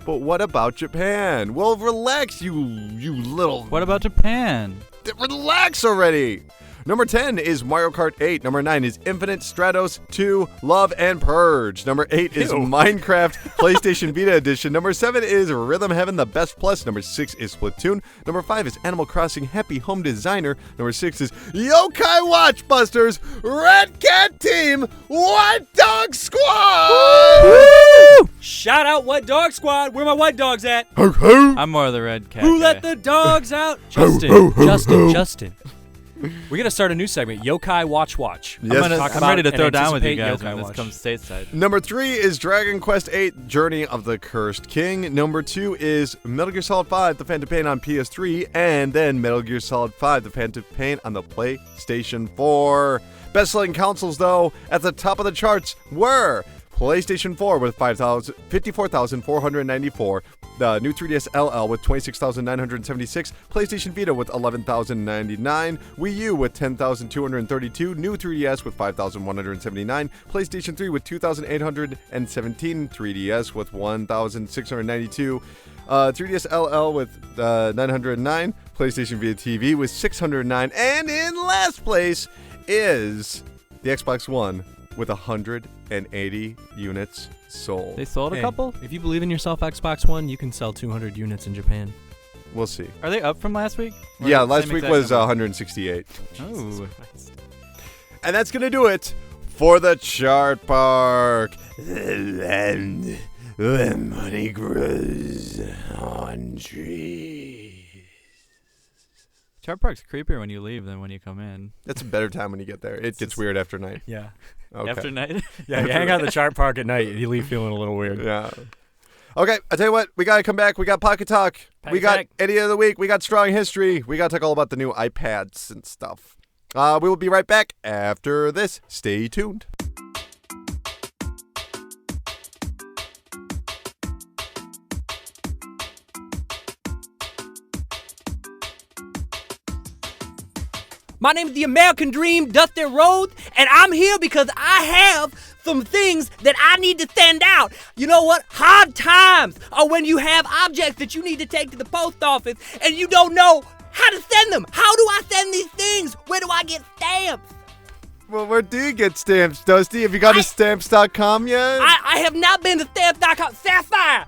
But what about Japan? Well, relax, you little... What about Japan? Relax already! Number 10 is Mario Kart 8. Number 9 is Infinite Stratos 2 Love and Purge. Number 8 is Minecraft PlayStation Vita Edition. Number 7 is Rhythm Heaven The Best Plus. Number 6 is Splatoon. Number 5 is Animal Crossing Happy Home Designer. Number 6 is Yokai Watchbusters Red Cat Team White Dog Squad! Woo! Shout out White Dog Squad. Where my white dogs at? I'm more of the red cat Who guy. let the dogs out? Justin. We're gonna start a new segment, Yokai Watch. Yes. I'm ready to throw down with you anticipate guys Yokai when this Watch. comes stateside. Number 3 is Dragon Quest VIII: Journey of the Cursed King. Number 2 is Metal Gear Solid 5: The Phantom Pain on PS3, and then Metal Gear Solid 5: The Phantom Pain on the PlayStation 4. Best-selling consoles, though, at the top of the charts were PlayStation 4 with 54,494, the new 3DS LL with 26,976, PlayStation Vita with 11,099, Wii U with 10,232, new 3DS with 5,179, PlayStation 3 with 2,817, 3DS with 1,692, 3DS LL with 909, PlayStation Vita TV with 609, and in last place is the Xbox One with 180 units sold. They sold a couple? If you believe in yourself, Xbox One, you can sell 200 units in Japan. We'll see. Are they up from last week? Or Yeah, the last same week exact was number? 168. Oh. And that's going to do it for the Chart Park. The land where money grows on trees. Chart Park's creepier when you leave than when you come in. It's a better time when you get there. It gets weird after night. Yeah. Okay. After night? Yeah, you hang out at the Chart Park at night, you leave feeling a little weird. Yeah. Okay, I tell you what, we got to come back. We got Pocket Talk. We got Talk. Idiot of the Week. We got Strong History. We got to talk all about the new iPads and stuff. We will be right back after this. Stay tuned. My name is the American Dream, Dustin Rhodes, and I'm here because I have some things that I need to send out. You know what? Hard times are when you have objects that you need to take to the post office and you don't know how to send them. How do I send these things? Where do I get stamps? Well, where do you get stamps, Dusty? Have you got to stamps.com yet? I have not been to stamps.com. Sapphire!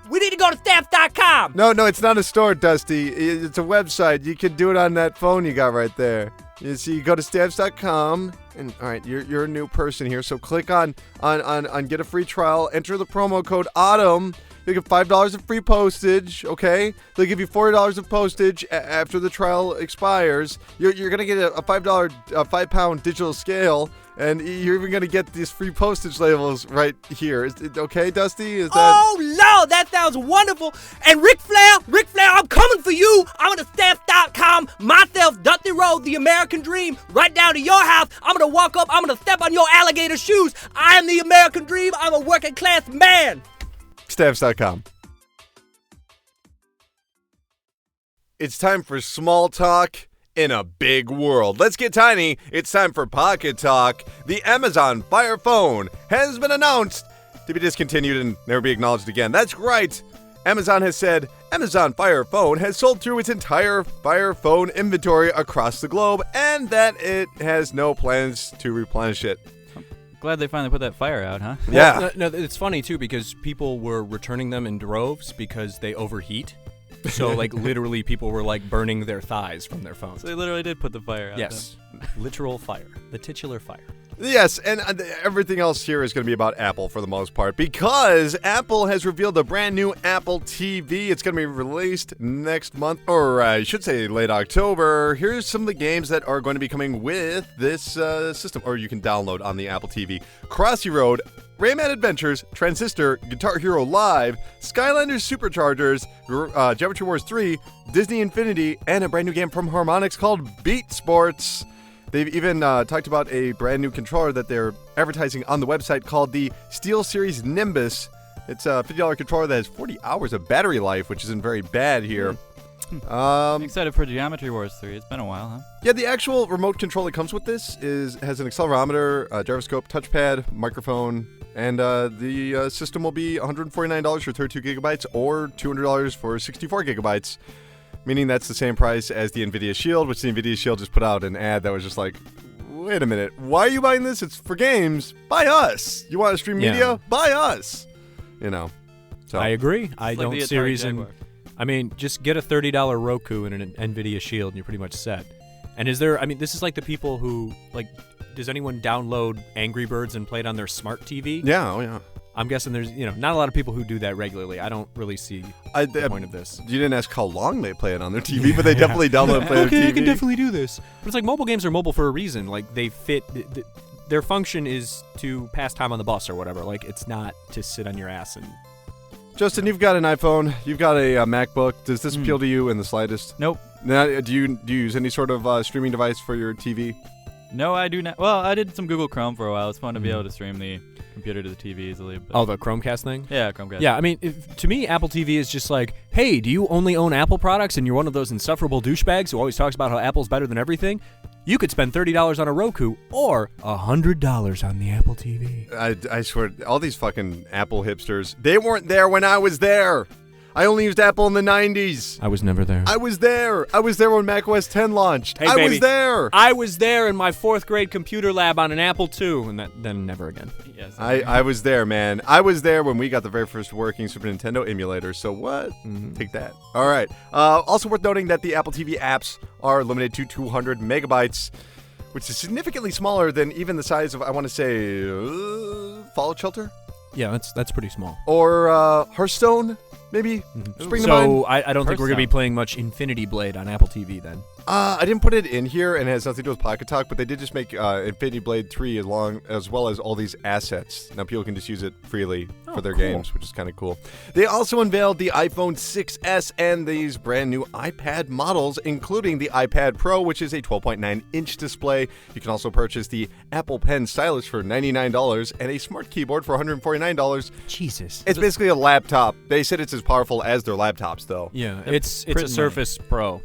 We need to go to stamps.com. No, it's not a store, Dusty. It's a website. You can do it on that phone you got right there. You see, you go to stamps.com, and all right, you're a new person here, so click on get a free trial. Enter the promo code AUTUMN. You'll get $5 of free postage, okay? They'll give you $40 of postage after the trial expires. You're going to get a £5 digital scale, and you're even going to get these free postage labels right here. Is it okay, Dusty? Is that... Oh, Lord, that sounds wonderful. And Ric Flair, I'm coming for you. I'm going to stamps.com, myself, Dusty Rhodes, the American Dream, right down to your house. I'm going to walk up, I'm going to step on your alligator shoes. I am the American Dream. I'm a working class man. Stamps.com. It's time for small talk in a big world. Let's get tiny. It's time for Pocket Talk. The Amazon Fire Phone has been announced to be discontinued and never be acknowledged again. That's right. Amazon has said Amazon Fire Phone has sold through its entire Fire Phone inventory across the globe and that it has no plans to replenish it. Glad they finally put that fire out, huh? Yeah. Well, no, it's funny, too, because people were returning them in droves because they overheat. So, like, literally people were, like, burning their thighs from their phones. So they literally did put the fire out. Yes. Literal fire. The titular fire. Yes, and everything else here is going to be about Apple for the most part because Apple has revealed a brand new Apple TV. It's going to be released next month, or I should say late October. Here's some of the games that are going to be coming with this system, or you can download on the Apple TV. Crossy Road, Rayman Adventures, Transistor, Guitar Hero Live, Skylanders Superchargers, Geometry Wars 3, Disney Infinity, and a brand new game from Harmonix called Beat Sports. They've even talked about a brand new controller that they're advertising on the website called the SteelSeries Nimbus. It's a $50 controller that has 40 hours of battery life, which isn't very bad here. I'm excited for Geometry Wars 3. It's been a while, huh? Yeah, the actual remote control that comes with this has an accelerometer, gyroscope, touchpad, microphone, and the system will be $149 for 32 gigabytes or $200 for 64 gigabytes. Meaning that's the same price as the NVIDIA Shield, which the NVIDIA Shield just put out an ad that was just like, wait a minute, why are you buying this? It's for games. Buy us. You want to stream media? Yeah. Buy us. You know. So I agree. I It's like don't the see Atari reason. Jaguar. I mean, just get a $30 Roku and an NVIDIA Shield and you're pretty much set. And is there, I mean, this is like the people who, like, does anyone download Angry Birds and play it on their smart TV? Yeah, oh yeah. I'm guessing there's not a lot of people who do that regularly. I don't really see the point of this. You didn't ask how long they play it on their TV, but they definitely download and play it on TV. I can definitely do this. But it's like mobile games are mobile for a reason. Like they fit. Their function is to pass time on the bus or whatever. Like it's not to sit on your ass and. Justin, you've got an iPhone. You've got a MacBook. Does this appeal to you in the slightest? Nope. Now, do you use any sort of streaming device for your TV? No, I do not. Well, I did some Google Chrome for a while. It's fun to be able to stream the computer to the TV easily. But Oh, the Chromecast thing? Yeah, Chromecast. Yeah, I mean, to me, Apple TV is just like, hey, do you only own Apple products and you're one of those insufferable douchebags who always talks about how Apple's better than everything? You could spend $30 on a Roku or $100 on the Apple TV. I swear, all these fucking Apple hipsters, they weren't there when I was there. I only used Apple in the 90s. I was never there. I was there. I was there when Mac OS X launched. Hey, I baby. was there. I was there in my 4th grade computer lab on an Apple II, and then never again. Yes. I was there, man. I was there when we got the very first working Super Nintendo emulator. So what? Take that. All right. Also worth noting that the Apple TV apps are limited to 200 megabytes, which is significantly smaller than even the size of, I want to say, Fallout Shelter? Yeah, that's pretty small. Or Hearthstone, maybe? Spring to mind? So I don't think we're going to be playing much Infinity Blade on Apple TV then. I didn't put it in here, and it has nothing to do with Pocket Talk, but they did just make Infinity Blade 3 as well as all these assets. Now people can just use it freely for their games, which is kind of cool. They also unveiled the iPhone 6S and these brand new iPad models, including the iPad Pro, which is a 12.9-inch display. You can also purchase the Apple Pen Stylus for $99 and a smart keyboard for $149. Jesus. It's basically a laptop. They said it's as powerful as their laptops, though. Yeah, it's a Surface Pro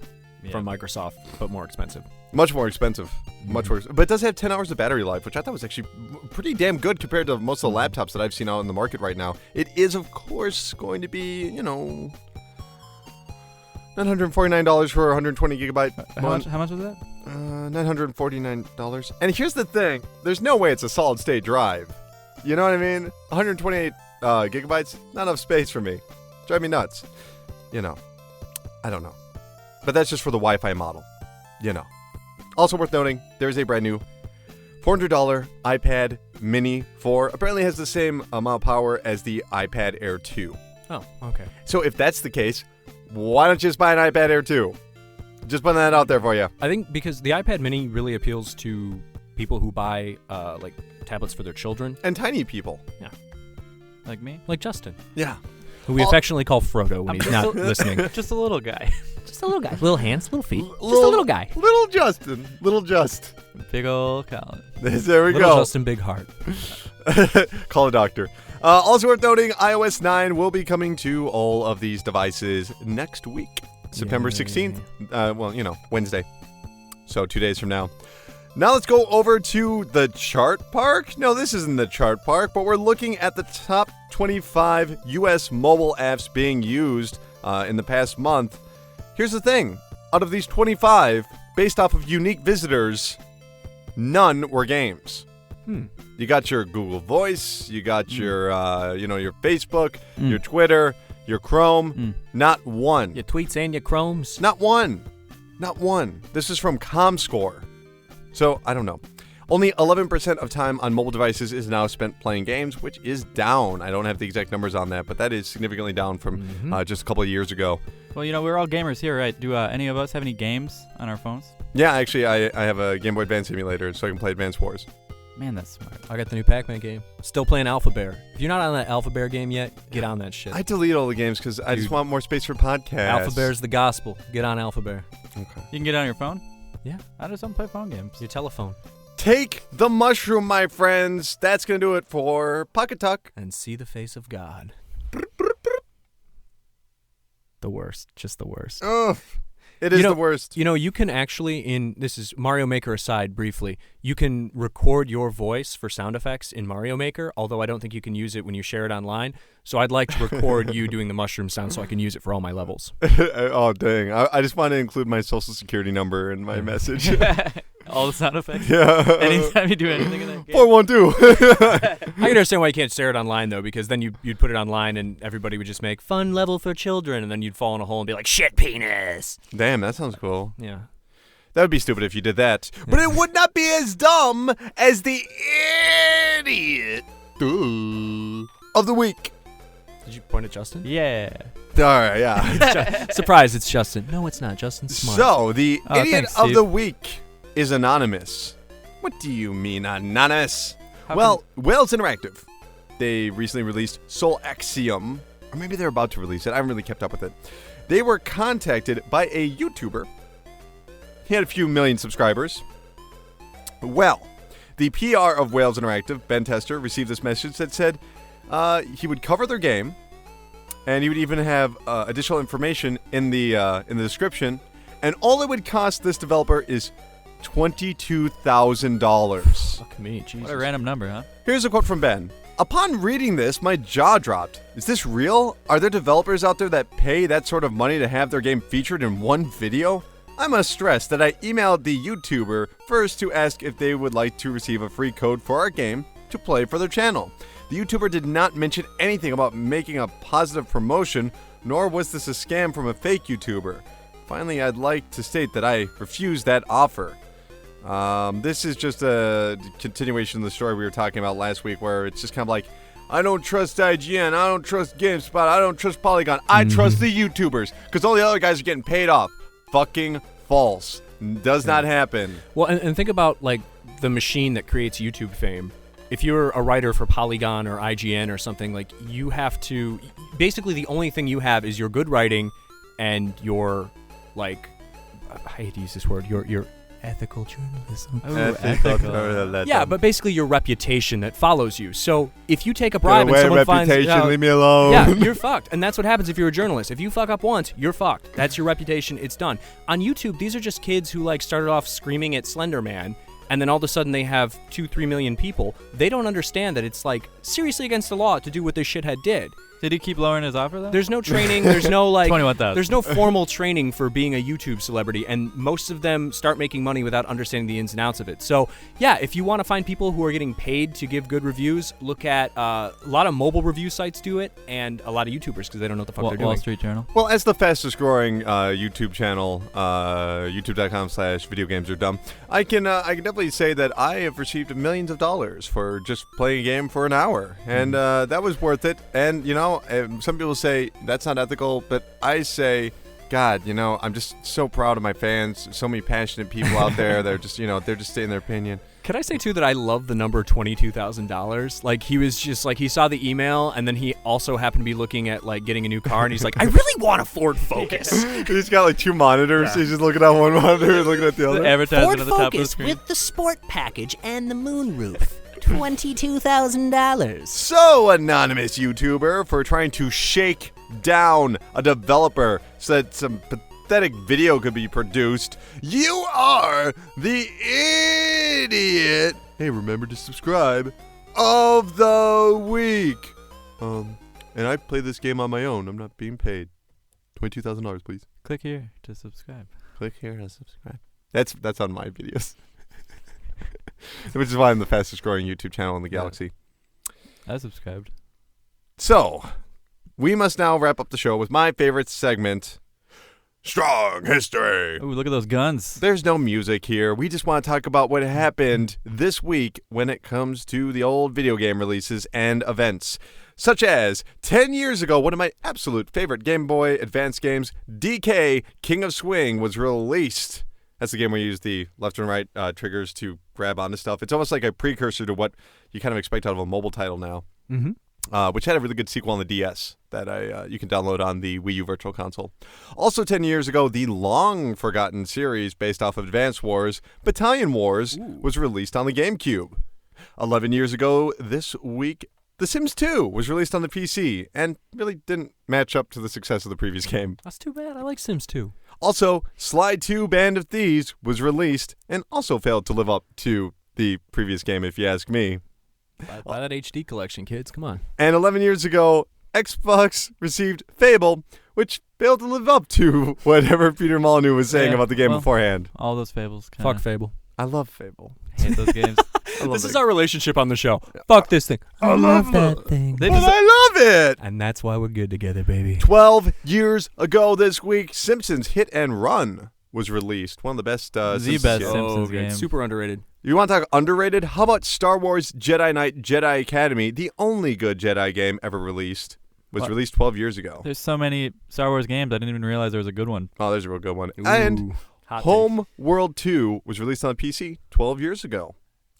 from Microsoft, but more expensive. Much more expensive. Much more. But it does have 10 hours of battery life, which I thought was actually pretty damn good compared to most of the laptops that I've seen out in the market right now. It is, of course, going to be, $949 for a 120 gigabyte. How much was that? $949. And here's the thing. There's no way it's a solid state drive. You know what I mean? 128 gigabytes, not enough space for me. Drive me nuts. I don't know. But that's just for the Wi-Fi model. Also worth noting, there's a brand new $400 iPad Mini 4. Apparently has the same amount of power as the iPad Air 2. Oh, okay. So if that's the case, why don't you just buy an iPad Air 2? Just putting that out there for you. I think because the iPad Mini really appeals to people who buy like tablets for their children. And tiny people. Yeah. Like me? Like Justin. Yeah. Who we affectionately call Frodo when he's not listening. Just a little guy. Just a little guy. Little hands, little feet. Just a Little- little guy. Little Justin. Little Just. Big ol' Colin. There we Little go. Justin Big Heart. Call a doctor. Also worth noting, iOS 9 will be coming to all of these devices next week, September 16th. Wednesday. So 2 days from now. Now let's go over to the chart park. No, this isn't the chart park, but we're looking at the top 25 U.S. mobile apps being used in the past month. Here's the thing. Out of these 25, based off of unique visitors, none were games. You got your Google Voice, you got your, your Facebook, your Twitter, your Chrome. Not one. Your tweets and your chromes. Not one. Not one. This is from ComScore. So, I don't know. Only 11% of time on mobile devices is now spent playing games, which is down. I don't have the exact numbers on that, but that is significantly down from just a couple of years ago. Well, we're all gamers here, right? Do any of us have any games on our phones? Yeah, actually, I have a Game Boy Advance emulator, so I can play Advance Wars. Man, that's smart. I got the new Pac-Man game. Still playing Alpha Bear. If you're not on that Alpha Bear game yet, get on that shit. I delete all the games because I just want more space for podcasts. Alpha Bear's the gospel. Get on Alpha Bear. Okay. You can get it on your phone? Yeah. I just don't play phone games. Your telephone. Take the mushroom, my friends. That's going to do it for Pocket Talk. And see the face of God. The worst. Just the worst. Ugh. It is the worst. You can actually, this is Mario Maker aside briefly, you can record your voice for sound effects in Mario Maker, although I don't think you can use it when you share it online. So I'd like to record you doing the mushroom sound so I can use it for all my levels. Oh, dang. I just want to include my social security number in my message. All the sound effects? Yeah. Anytime you do anything in that game. 412. I can understand why you can't share it online, though, because then you'd put it online and everybody would just make fun level for children, and then you'd fall in a hole and be like, shit penis. Damn, that sounds cool. Yeah. That would be stupid if you did that. But it would not be as dumb as the idiot of the week. Did you point at Justin? Yeah. All right, yeah. Surprise, it's Justin. No, it's not. Justin's smart. So, the idiot thanks, of Steve. the week is anonymous. What do you mean, anonymous? Well, Wales Interactive. They recently released Soul Axiom, or maybe they're about to release it. I haven't really kept up with it. They were contacted by a YouTuber. He had a few million subscribers. Well, the PR of Wales Interactive, Ben Tester, received this message that said he would cover their game, and he would even have additional information in the description, and all it would cost this developer is $22,000. Fuck me, Jesus. What a random number, huh? Here's a quote from Ben. Upon reading this, my jaw dropped. Is this real? Are there developers out there that pay that sort of money to have their game featured in one video? I must stress that I emailed the YouTuber first to ask if they would like to receive a free code for our game to play for their channel. The YouTuber did not mention anything about making a positive promotion, nor was this a scam from a fake YouTuber. Finally, I'd like to state that I refused that offer. This is just a continuation of the story we were talking about last week, where it's just kind of like, I don't trust IGN, I don't trust GameSpot, I don't trust Polygon, I trust the YouTubers, because all the other guys are getting paid off. Fucking false. Does not happen. Well, and think about, like, the machine that creates YouTube fame. If you're a writer for Polygon or IGN or something, like, you have to... Basically, the only thing you have is your good writing and your, like... I hate to use this word. Your ethical journalism. Yeah, but basically your reputation that follows you. So if you take a bribe and someone finds out... leave me alone. Yeah, you're fucked. And that's what happens if you're a journalist. If you fuck up once, you're fucked. That's your reputation. It's done. On YouTube, these are just kids who, like, started off screaming at Slender Man, and then all of a sudden they have 2-3 million people. They don't understand that it's, like, seriously against the law to do what this shithead did. Did he keep lowering his offer, though? There's no training. There's no, like... 21,000. There's no formal training for being a YouTube celebrity, and most of them start making money without understanding the ins and outs of it. So, yeah, if you want to find people who are getting paid to give good reviews, look at a lot of mobile review sites do it, and a lot of YouTubers, because they don't know what the fuck they're doing. Wall Street Journal. Well, as the fastest growing YouTube channel, youtube.com/videogamesardumb, I can definitely say that I have received millions of dollars for just playing a game for an hour, and that was worth it. And, you know, some people say that's not ethical, but I say, God, you know, I'm just so proud of my fans. So many passionate people out there. They're just, you know, they're just stating their opinion. Can I say, too, that I love the number $22,000? Like, he was just, like, he saw the email, and then he also happened to be looking at, like, getting a new car, and he's like, I really want a Ford Focus. He's got, like, two monitors. Yeah. He's just looking at one monitor and looking at the other. Advertising Ford at the top of the Focus screen. with the sport package and the moonroof. $22,000. So, anonymous YouTuber, for trying to shake down a developer so that some pathetic video could be produced, you are the idiot. Hey, remember to subscribe of the week. And I play this game on my own. I'm not being paid. $22,000, please. Click here to subscribe. Click here to subscribe. That's on my videos. Which is why I'm the fastest growing YouTube channel in the galaxy. I subscribed. So, we must now wrap up the show with my favorite segment, Strong History. Ooh, look at those guns. There's no music here. We just want to talk about what happened this week when it comes to the old video game releases and events. Such as, 10 years ago, one of my absolute favorite Game Boy Advance games, DK King of Swing, was released. That's the game where you use the left and right triggers to grab onto stuff. It's almost like a precursor to what you kind of expect out of a mobile title now, which had a really good sequel on the DS that you can download on the Wii U Virtual Console. Also 10 years ago, the long-forgotten series based off of Advance Wars, Battalion Wars, was released on the GameCube. 11 years ago this week, The Sims 2 was released on the PC and really didn't match up to the success of the previous game. That's too bad. I like Sims 2. Also, Sly 2 Band of Thieves was released and also failed to live up to the previous game, if you ask me. Buy that HD collection, kids. Come on. And 11 years ago, Xbox received Fable, which failed to live up to whatever Peter Molyneux was saying about the game beforehand. All those Fables. Fuck Fable. I love Fable. Hate those games. This is our relationship on the show. Fuck this thing. I love that thing. But I love it. And that's why we're good together, baby. 12 years ago this week, Simpsons Hit and Run was released. One of the best The Simpsons best games. Simpsons good. game. Super underrated. You want to talk underrated? How about Star Wars Jedi Knight Jedi Academy, the only good Jedi game ever released? Was What? released 12 years ago. There's so many Star Wars games. I didn't even realize there was a good one. Oh, there's a real good one. Ooh, And hot Home World 2 was released on PC 12 years ago.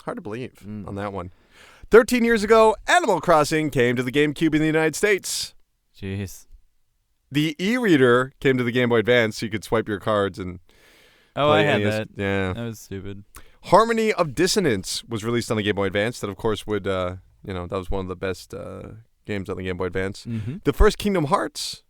Hard to believe on that one. 13 years ago, Animal Crossing came to the GameCube in the United States. Jeez. The e-reader came to the Game Boy Advance, so you could swipe your cards and Oh, play I had NES. that. Yeah. That was stupid. Harmony of Dissonance was released on the Game Boy Advance. That, of course, would, that was one of the best games on the Game Boy Advance. Mm-hmm. The first Kingdom Hearts.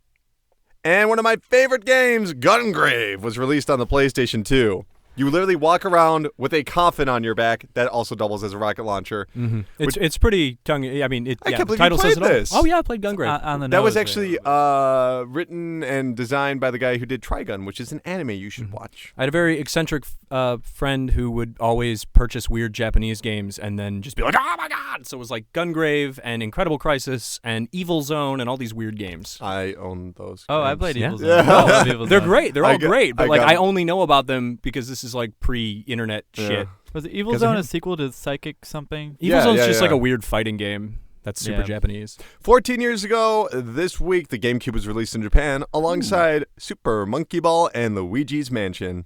And one of my favorite games, Gungrave, was released on the PlayStation 2. You literally walk around with a coffin on your back that also doubles as a rocket launcher. Mm-hmm. It's pretty tongue. I mean, I can't the believe title you says played it all. this. Oh yeah, I played Gungrave. On the That was nose actually there. written and designed by the guy who did Trigun, which is an anime you should watch. I had a very eccentric friend who would always purchase weird Japanese games and then just be like, "Oh my god!" So it was like Gungrave and Incredible Crisis and Evil Zone and all these weird games. I own those. Oh, I games. played Yeah. Evil Zone. Yeah. I love Evil They're Zone. great. They're I all got- great, but I like got- I only know about them because this is like pre-internet Yeah. shit. Was it Evil 'Cause of Zone him. a sequel to Psychic something? Evil Yeah, Zone's yeah, just like yeah. a weird fighting game that's super Yeah. Japanese. 14 years ago, this week, the GameCube was released in Japan alongside Super Monkey Ball and Luigi's Mansion.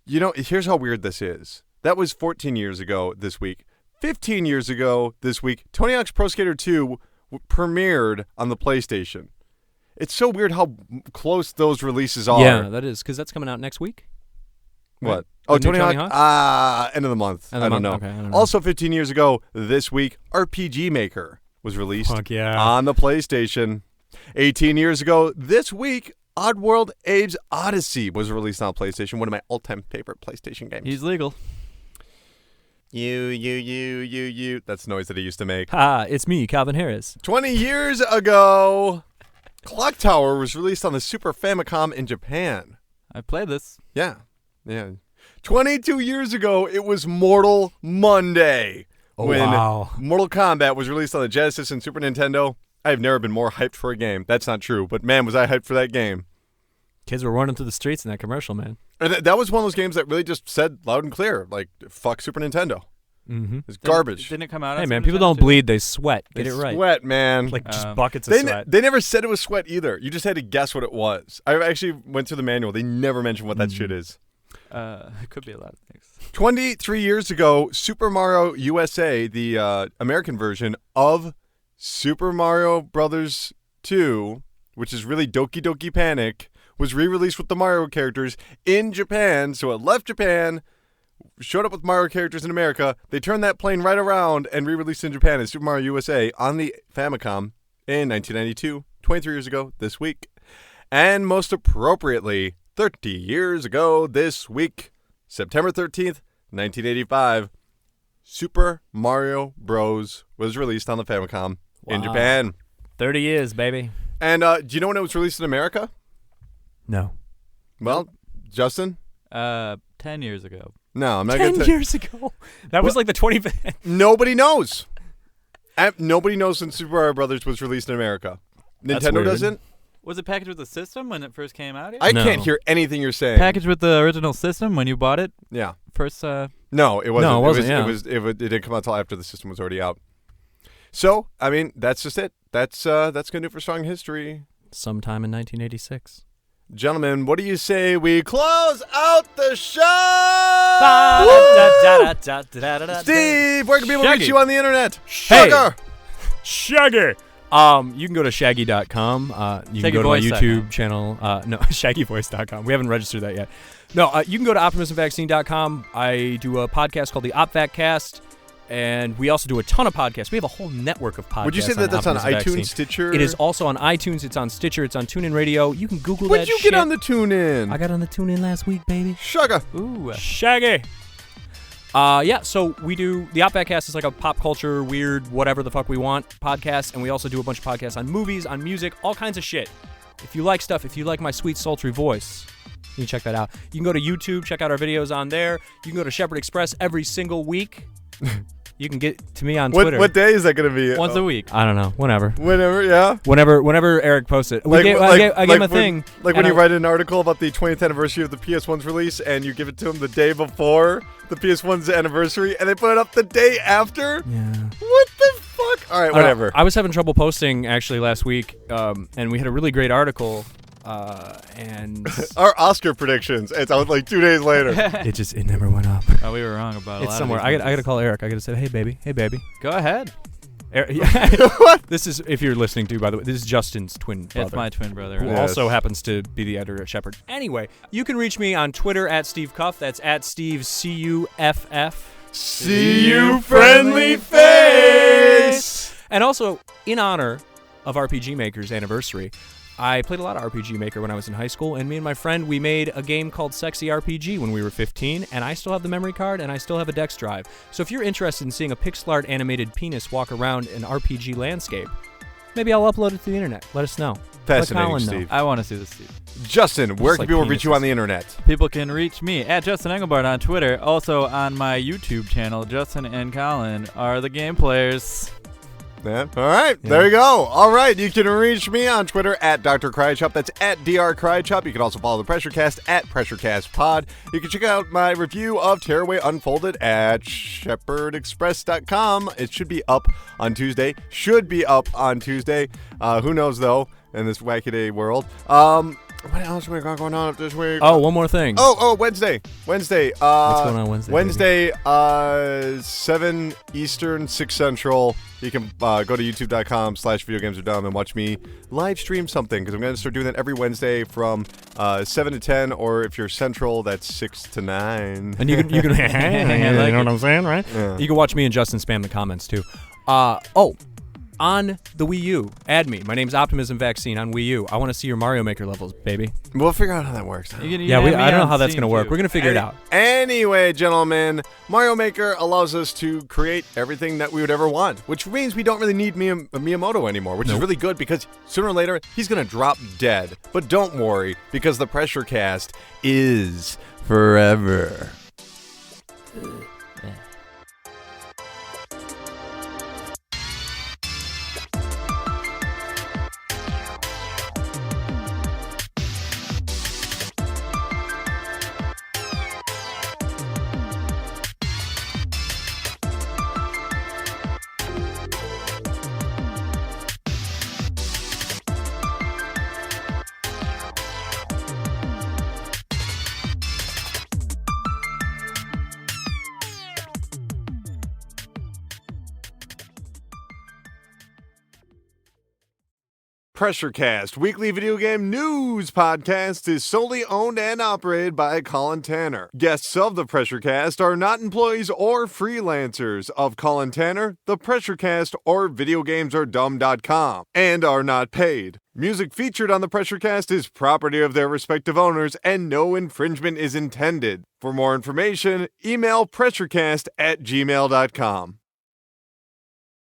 You know, here's how weird this is. That was 14 years ago this week. 15 years ago this week, Tony Hawk's Pro Skater 2 premiered on the PlayStation. It's so weird how close those releases are. Yeah, that is because that's coming out next week. What? Right? Oh, The new Tony Tony Hawk? End of the month. End I of the don't know. month? Okay, I don't know. Also, 15 years ago this week, RPG Maker was released Fuck yeah. on the PlayStation. 18 years ago this week, Oddworld Abe's Odyssey was released on PlayStation, one of my all-time favorite PlayStation games. He's legal. You. That's the noise that he used to make. Ha! It's me, Calvin Harris. 20 years ago, Clock Tower was released on the Super Famicom in Japan. I played this. Yeah. 22 years ago, it was Mortal Monday. Oh, when wow. Mortal Kombat was released on the Genesis and Super Nintendo. I have never been more hyped for a game. That's not true, but man, was I hyped for that game. Kids were running through the streets in that commercial, man. And that was one of those games that really just said loud and clear, like, fuck Super Nintendo. Mm-hmm. It's garbage. Didn't it come out? Hey on man, Super people Nintendo don't too? bleed; they sweat. Get They it right. Sweat, man. Like just Um, buckets of They sweat. they never said it was sweat either. You just had to guess what it was. I actually went through the manual. They never mentioned what that shit is. It could be a lot of things. 23 years ago, Super Mario USA, the American version of Super Mario Brothers 2, which is really Doki Doki Panic, was re-released with the Mario characters in Japan. So it left Japan, showed up with Mario characters in America. They turned that plane right around and re-released in Japan as Super Mario USA on the Famicom in 1992, 23 years ago this week. And most appropriately, 30 years ago this week, September 13th, 1985, Super Mario Bros. Was released on the Famicom in Wow. Japan. 30 years, baby. And do you know when it was released in America? No. Well, Justin? 10 years ago. No, I'm not 10 going to. years ago. That was like the 25th. Nobody knows. Nobody knows when Super Mario Brothers was released in America. That's Nintendo weird. doesn't. Was it packaged with the system when it first came out? Here? I No. can't hear anything you're saying. Packaged with the original system when you bought it Yeah. first. No, it wasn't. No, it wasn't, yeah. It didn't come out until after the system was already out. So, I mean, that's just it. That's gonna do it for Strong History. Sometime in 1986. Gentlemen, what do you say we close out the show? Steve, where can people Shaggy. reach you on the internet? Hey. Sugar. Shaggy. You can go to shaggy.com. You can go to my ShaggyVoice.com. YouTube channel. No, shaggyvoice.com. We haven't registered that yet. No, you can go to optimismvaccine.com. I do a podcast called the OpVacCast, and we also do a ton of podcasts. We have a whole network of podcasts. Would you say that that's on Optimism iTunes, Vaccine. Stitcher? It is also on iTunes. It's on Stitcher. It's on TuneIn Radio. You can Google When'd that you shit. get on the TuneIn? I got on the TuneIn last week, baby. Sugar. Ooh. Shaggy. Yeah, so we do the OpVacCast is like a pop culture, weird, whatever the fuck we want podcast, and we also do a bunch of podcasts on movies, on music, all kinds of shit. If you like stuff, if you like my sweet, sultry voice, you can check that out. You can go to YouTube, check out our videos on there. You can go to Shepherd Express every single week. You can get to me on Twitter. What day is that going to be? Once a week. I don't know. Whenever. Whenever, yeah. Whenever Eric posts it. I gave him a thing. Like when you write an article about the 20th anniversary of the PS1's release and you give it to him the day before the PS1's anniversary and they put it up the day after? Yeah. What the fuck? All right, whatever. I was having trouble posting actually last week, and we had a really great article, and Our Oscar predictions. It's out like 2 days later. it never went up. Oh, we were wrong about It's a lot somewhere. of I these gotta call Eric. I gotta say, hey baby. Go ahead. What? This is, if you're listening to, by the way, this is Justin's twin brother. It's my twin brother. Who Yes. also happens to be the editor at Shepherd. Anyway, you can reach me on Twitter at Steve Cuff. That's at Steve CUFF. See you, friendly face. And also, in honor of RPG Maker's anniversary, I played a lot of RPG Maker when I was in high school, and me and my friend, we made a game called Sexy RPG when we were 15, and I still have the memory card, and I still have a Dex drive. So if you're interested in seeing a pixel art animated penis walk around an RPG landscape, maybe I'll upload it to the internet. Let us know. Fascinating, Let Colin know. Steve. I want to see this, Steve. Justin, where can like people reach you penises. on the internet? People can reach me at Justin Engelbart on Twitter. Also on my YouTube channel, Justin and Colin are the game players. Yeah. All right, there you go. All right, you can reach me on Twitter at Dr. Crychop. That's at Dr. Crychop. You can also follow the PressureCast at PressureCastPod. You can check out my review of Tearaway Unfolded at shepherdexpress.com. It should be up on Tuesday. Who knows, though, in this wacky world. What else we got going on this week? Oh, one more thing. Wednesday. What's going on Wednesday? Wednesday, 7 Eastern, 6 Central. You can go to youtube.com/videogamesardumb and watch me live stream something, because I'm going to start doing that every Wednesday from 7 to 10, or if you're Central, that's 6 to 9. And you can you know what I'm saying, right? Yeah. You can watch me and Justin spam the comments too. On the Wii U, add me. My name's Optimism Vaccine on Wii U. I want to see your Mario Maker levels, baby. We'll figure out how that works. You can Yeah, add me I don't know on how that's Steam, gonna work. too. We're gonna figure it out. Anyway, gentlemen, Mario Maker allows us to create everything that we would ever want, which means we don't really need Miyamoto anymore, which is really good, because sooner or later, he's going to drop dead. But don't worry, because the Pressure Cast is forever. PressureCast, weekly video game news podcast, is solely owned and operated by Colin Tanner. Guests of the PressureCast are not employees or freelancers of Colin Tanner, the PressureCast, or VideoGamesAreDumb.com, and are not paid. Music featured on the PressureCast is property of their respective owners, and no infringement is intended. For more information, email pressurecast@gmail.com.